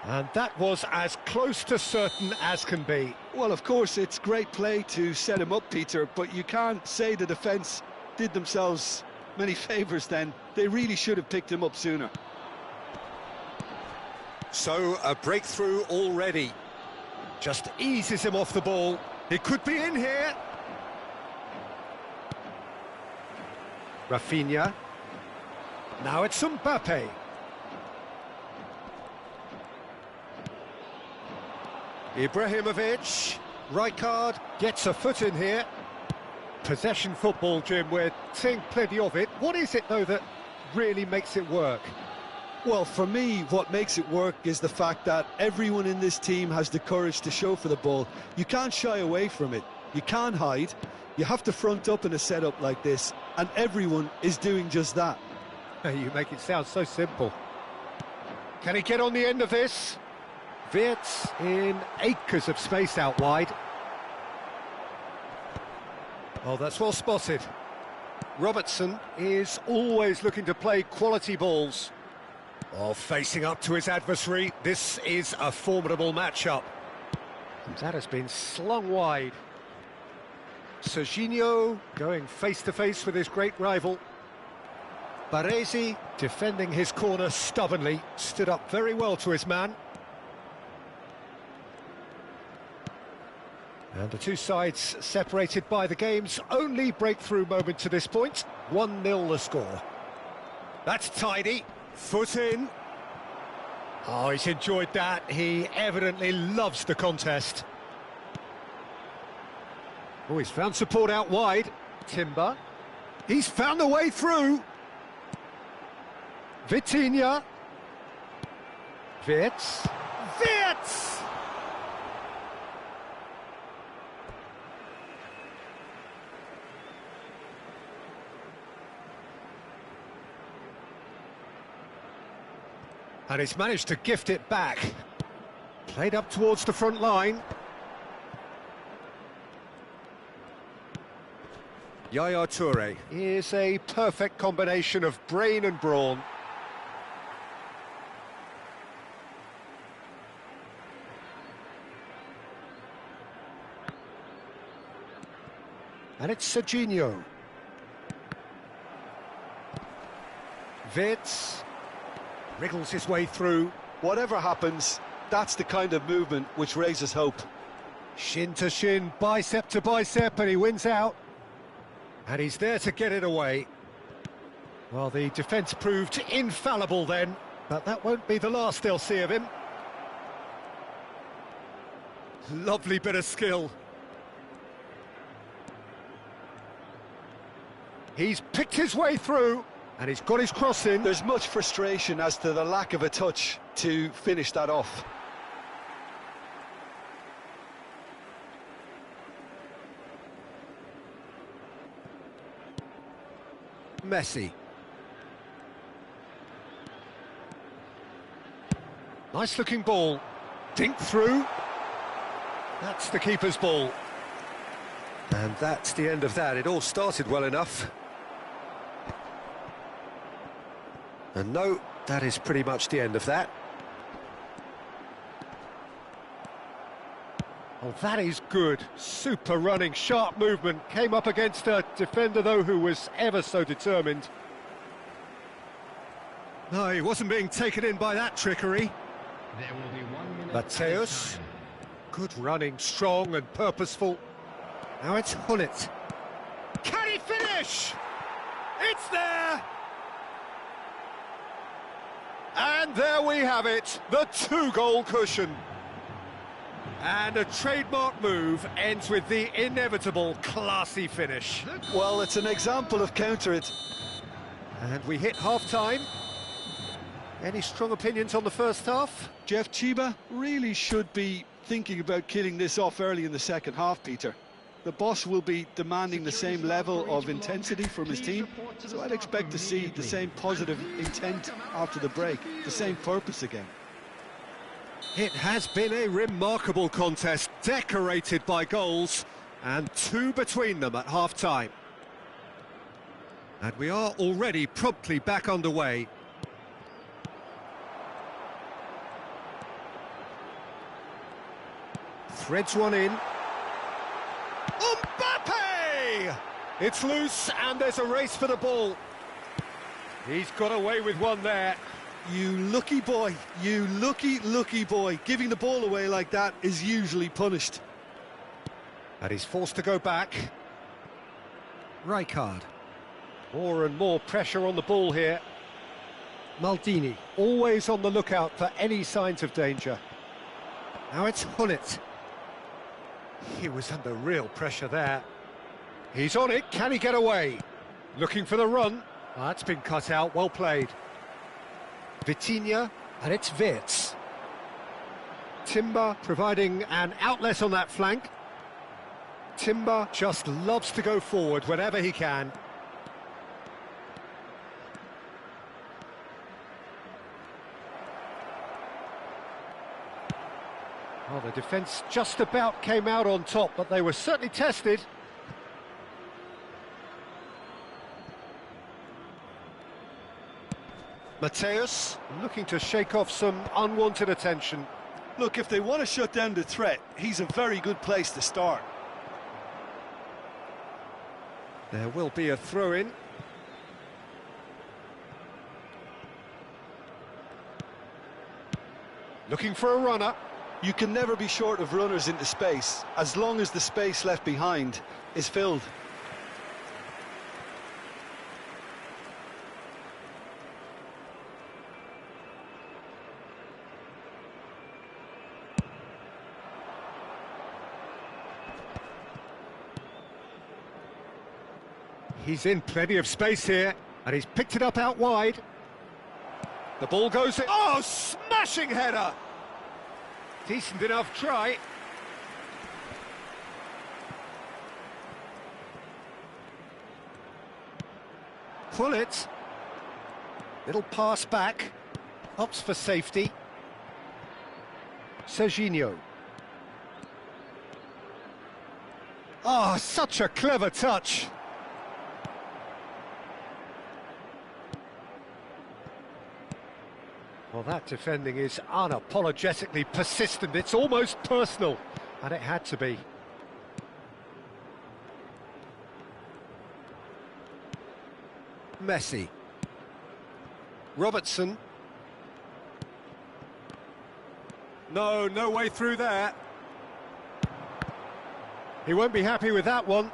And that was as close to certain as can be. Well, of course, it's great play to set him up, Peter, but you can't say the defence did themselves many favours then. They really should have picked him up sooner. So, a breakthrough already. Just eases him off the ball. He could be in here. Rafinha. Now it's Mbappe. Ibrahimovic. Rijkaard gets a foot in here. Possession football, Jim, we're seeing plenty of it. What is it, though, that really makes it work? Well, for me, what makes it work is the fact that everyone in this team has the courage to show for the ball. You can't shy away from it. You can't hide. You have to front up in a setup like this, and everyone is doing just that. You make it sound so simple. Can he get on the end of this? Wirtz in acres of space out wide. Oh, that's well spotted. Robertson is always looking to play quality balls. Oh, facing up to his adversary, this is a formidable matchup. That has been slung wide. Serginho going face-to-face with his great rival. Baresi defending his corner stubbornly, stood up very well to his man. And the two sides separated by the game's only breakthrough moment to this point. 1-0 the score. That's tidy. Foot in. Oh, he's enjoyed that. He evidently loves the contest. Oh, he's found support out wide. Timber. He's found a way through. Vitinha. Wirtz. Wirtz! And he's managed to gift it back. Played up towards the front line. Yaya Toure is a perfect combination of brain and brawn. And it's Serginho. Wirtz wriggles his way through. Whatever happens, that's the kind of movement which raises hope. Shin to shin, bicep to bicep, and he wins out. And he's there to get it away. Well, the defence proved infallible then, but that won't be the last they'll see of him. Lovely bit of skill. He's picked his way through, And he's got his cross in. There's much frustration as to the lack of a touch to finish that off. Messi. Nice looking ball. Dink through. That's the keeper's ball. And that's the end of that. It all started well enough. And no, that is pretty much the end of that. Oh, that is good. Super running, sharp movement. Came up against a defender, though, who was ever so determined. No, he wasn't being taken in by that trickery. There will be 1 minute. Mateus. Good running, strong and purposeful. Now it's Hullet. Can he finish? It's there! And there we have it, the 2-goal cushion. And a trademark move ends with the inevitable classy finish. Well, it's an example of counter it. And we hit half-time. Any strong opinions on the first half? Jeff, Chiba really should be thinking about killing this off early in the second half, Peter. The boss will be demanding the same level of intensity from his team, so I'd expect to see the same positive intent after the break, the same purpose again. It has been a remarkable contest, decorated by goals, and 2 between them at half-time. And we are already promptly back underway. Threads one in. Mbappe! It's loose and there's a race for the ball. He's got away with one there. You lucky boy, you lucky boy. Giving the ball away like that is usually punished. And he's forced to go back. Rijkaard. More and more pressure on the ball here. Maldini, always on the lookout for any signs of danger. Now it's Hullet. He was under real pressure there. He's on it, can he get away? Looking for the run. That's been cut out, well played. Vitinha, and it's Wirtz. Timber providing an outlet on that flank. Timber just loves to go forward whenever he can. Well, the defence just about came out on top, but they were certainly tested. Mateus looking to shake off some unwanted attention. Look, if they want to shut down the threat, he's a very good place to start. There will be a throw-in. Looking for a runner. You can never be short of runners into space, as long as the space left behind is filled. He's in plenty of space here, and he's picked it up out wide. The ball goes in. Oh, smashing header! Decent enough try. Pull it. Little pass back. Opts for safety. Serginho. Oh, such a clever touch. Well, that defending is unapologetically persistent. It's almost personal, and it had to be. Messi. Robertson. No way through there. He won't be happy with that one.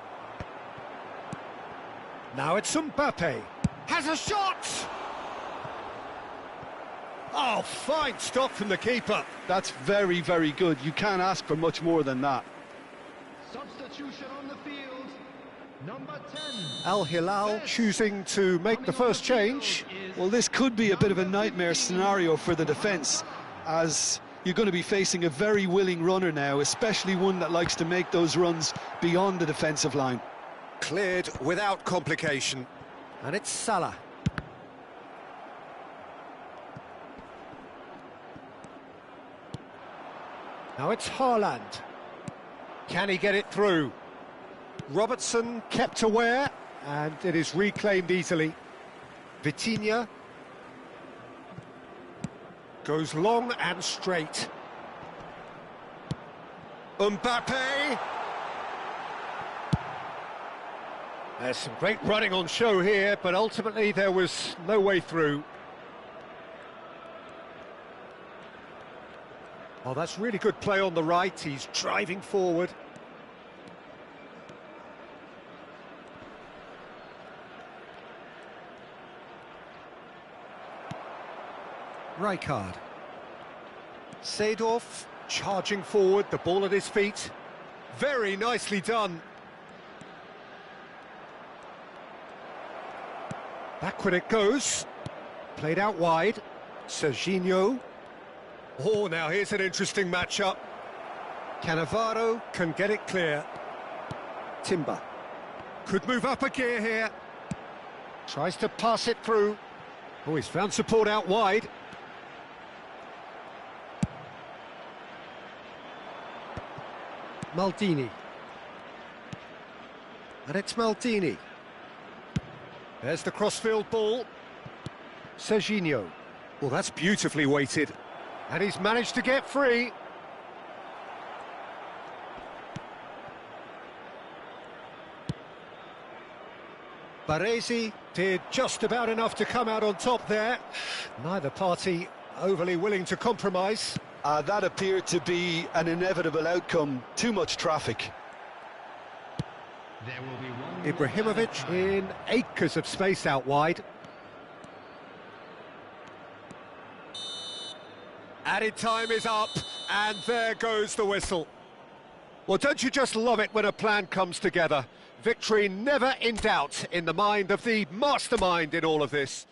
Now it's Mbappe. Has a shot! Oh, fine stop from the keeper. That's very, very good. You can't ask for much more than that. Substitution on the field. Number 10. Al Hilal choosing to make the first change. Well, this could be a bit of a nightmare scenario for the defence, as you're going to be facing a very willing runner now, especially one that likes to make those runs beyond the defensive line. Cleared without complication. And it's Salah. Now it's Haaland. Can he get it through? Robertson kept aware, and it is reclaimed easily. Vitinha goes long and straight. Mbappe. There's some great running on show here, but ultimately there was no way through. Oh, that's really good play on the right. He's driving forward. Rijkaard. Seedorf charging forward, the ball at his feet. Very nicely done. Backward it goes. Played out wide. Serginho. Oh, now here's an interesting matchup. Cannavaro can get it clear. Timber. Could move up a gear here. Tries to pass it through. Oh, he's found support out wide. Maldini. And it's Maldini. There's the crossfield ball. Serginho. Well, that's beautifully weighted. And he's managed to get free. Baresi did just about enough to come out on top there. Neither party overly willing to compromise. That appeared to be an inevitable outcome. Too much traffic. There will be one. Ibrahimovic in acres of space out wide. Added time is up, and there goes the whistle. Well, don't you just love it when a plan comes together? Victory never in doubt in the mind of the mastermind in all of this.